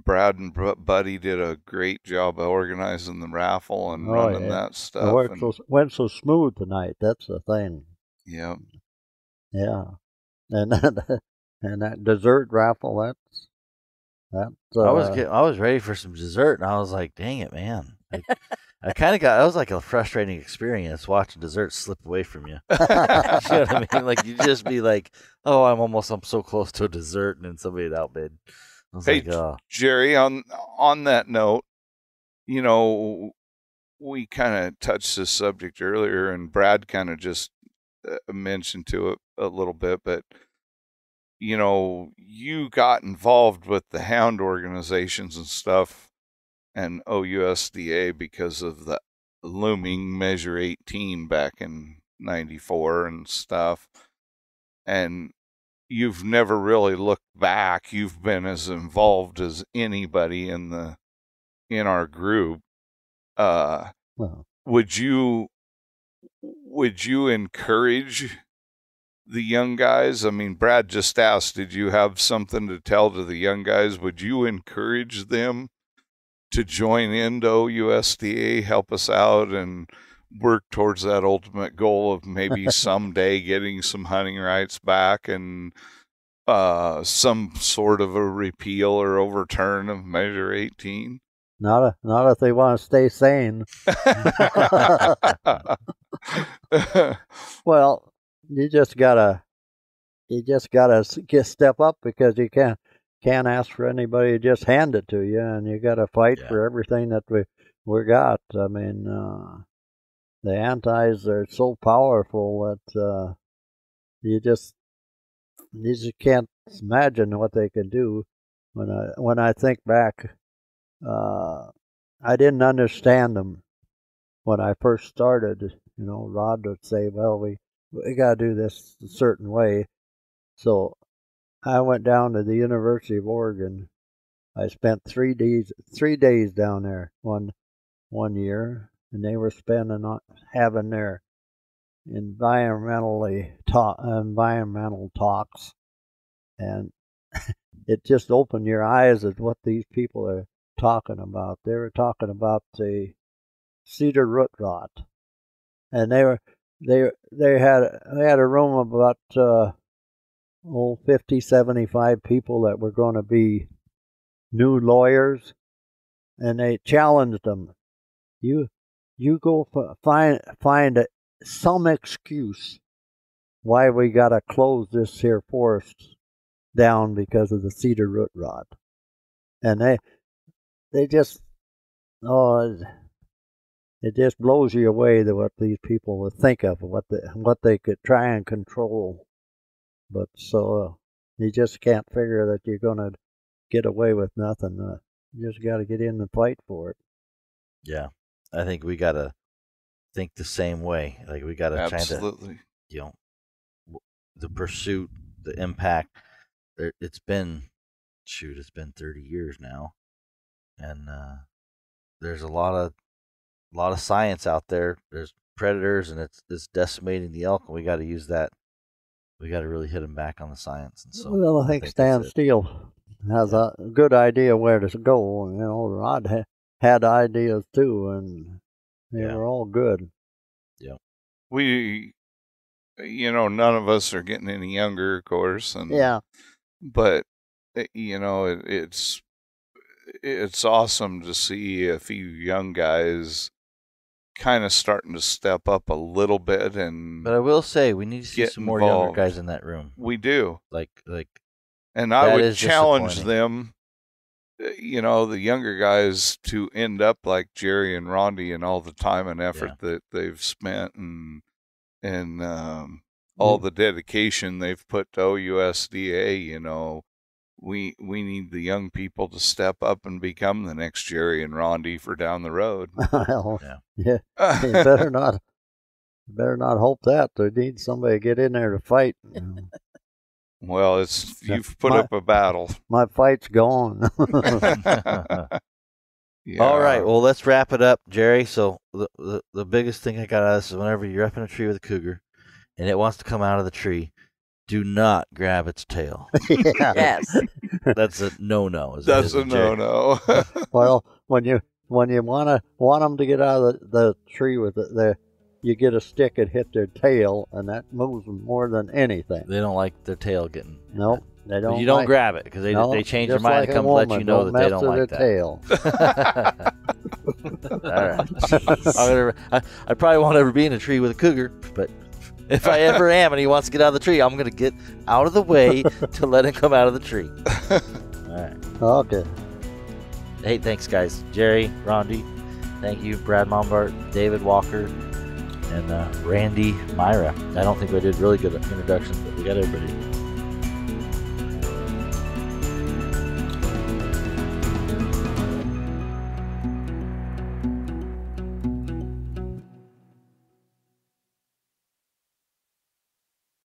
Brad and Buddy did a great job of organizing the raffle and running that stuff. It went so smooth tonight. That's the thing. Yeah. Yeah. And that dessert raffle, I was ready for some dessert, and I was like, dang it, man. I kind of that was like a frustrating experience watching dessert slip away from you. You know what I mean? Like, you just be like, oh, I'm so close to a dessert, and then somebody had outbid. Hey, Jerry, on that note, we kind of touched this subject earlier, and Brad kind of just mentioned to it a little bit, but, you got involved with the hound organizations and stuff and OUSDA because of the looming Measure 18 back in 94 and stuff. And you've never really looked back. You've been as involved as anybody in our group. Would you encourage the young guys? I mean, Brad just asked, did you have something to tell to the young guys? Would you encourage them to join into OUSDA, help us out, and work towards that ultimate goal of maybe someday getting some hunting rights back and some sort of a repeal or overturn of Measure 18? Not if they want to stay sane. Well, you just gotta step up, because you can't ask for anybody to just hand it to you, and you gotta fight for everything that we got. I mean, the antis are so powerful that you just can't imagine what they can do. When I think back, I didn't understand them when I first started. Rod would say, "Well, we got to do this a certain way." So I went down to the University of Oregon. I spent 3 days down there one year, and they were having their environmental talks, and it just opened your eyes at what these people are talking about. They were talking about the cedar root rot, and they had a room of about 50, 75 people that were going to be new lawyers, and they challenged them. You go find some excuse why we got to close this here forest down because of the cedar root rot. And they just, it just blows you away that what these people would think of, what they could try and control. But so you just can't figure that you're going to get away with nothing. You just got to get in and fight for it. Yeah, I think we got to think the same way. Like we got to try to, Absolutely. the pursuit, the impact. It's been 30 years now, and there's a lot of science out there. There's predators, and it's decimating the elk, and we got to use that. We got to really hit them back on the science. And so, Well, I think Stan Steele has a good idea where to go. Rod had ideas too, and they were all good. Yeah. We, none of us are getting any younger, of course. And but it's awesome to see a few young guys kind of starting to step up a little bit. But I will say, we need to see some more younger guys in that room. We do. Like, and I would challenge them, the younger guys, to end up like Jerry and Rhondi and all the time and effort that they've spent and all the dedication they've put to OUSDA. We need the young people to step up and become the next Jerry and Rhondi for down the road. Well, you better not hope that. They need somebody to get in there to fight. Well, you've put up a battle. My fight's gone. All right, well, let's wrap it up, Jerry. So the biggest thing I got out of this is whenever you're up in a tree with a cougar and it wants to come out of the tree, do not grab its tail. Yes. That's a no-no. That's a no-no. Well, when you want them to get out of the tree with it, you get a stick and hit their tail, and that moves them more than anything. They don't like their tail getting. Nope, they don't. But you don't grab it because they change their mind and come let you know that they don't like that. Tail. All right. I probably won't ever be in a tree with a cougar, but if I ever am and he wants to get out of the tree, I'm going to get out of the way to let him come out of the tree. All right. Okay. Hey, thanks, guys. Jerry, Rhondi, thank you. Brad Mombert, David Walker, and Randy Myra. I don't think we did really good introductions, but we got everybody.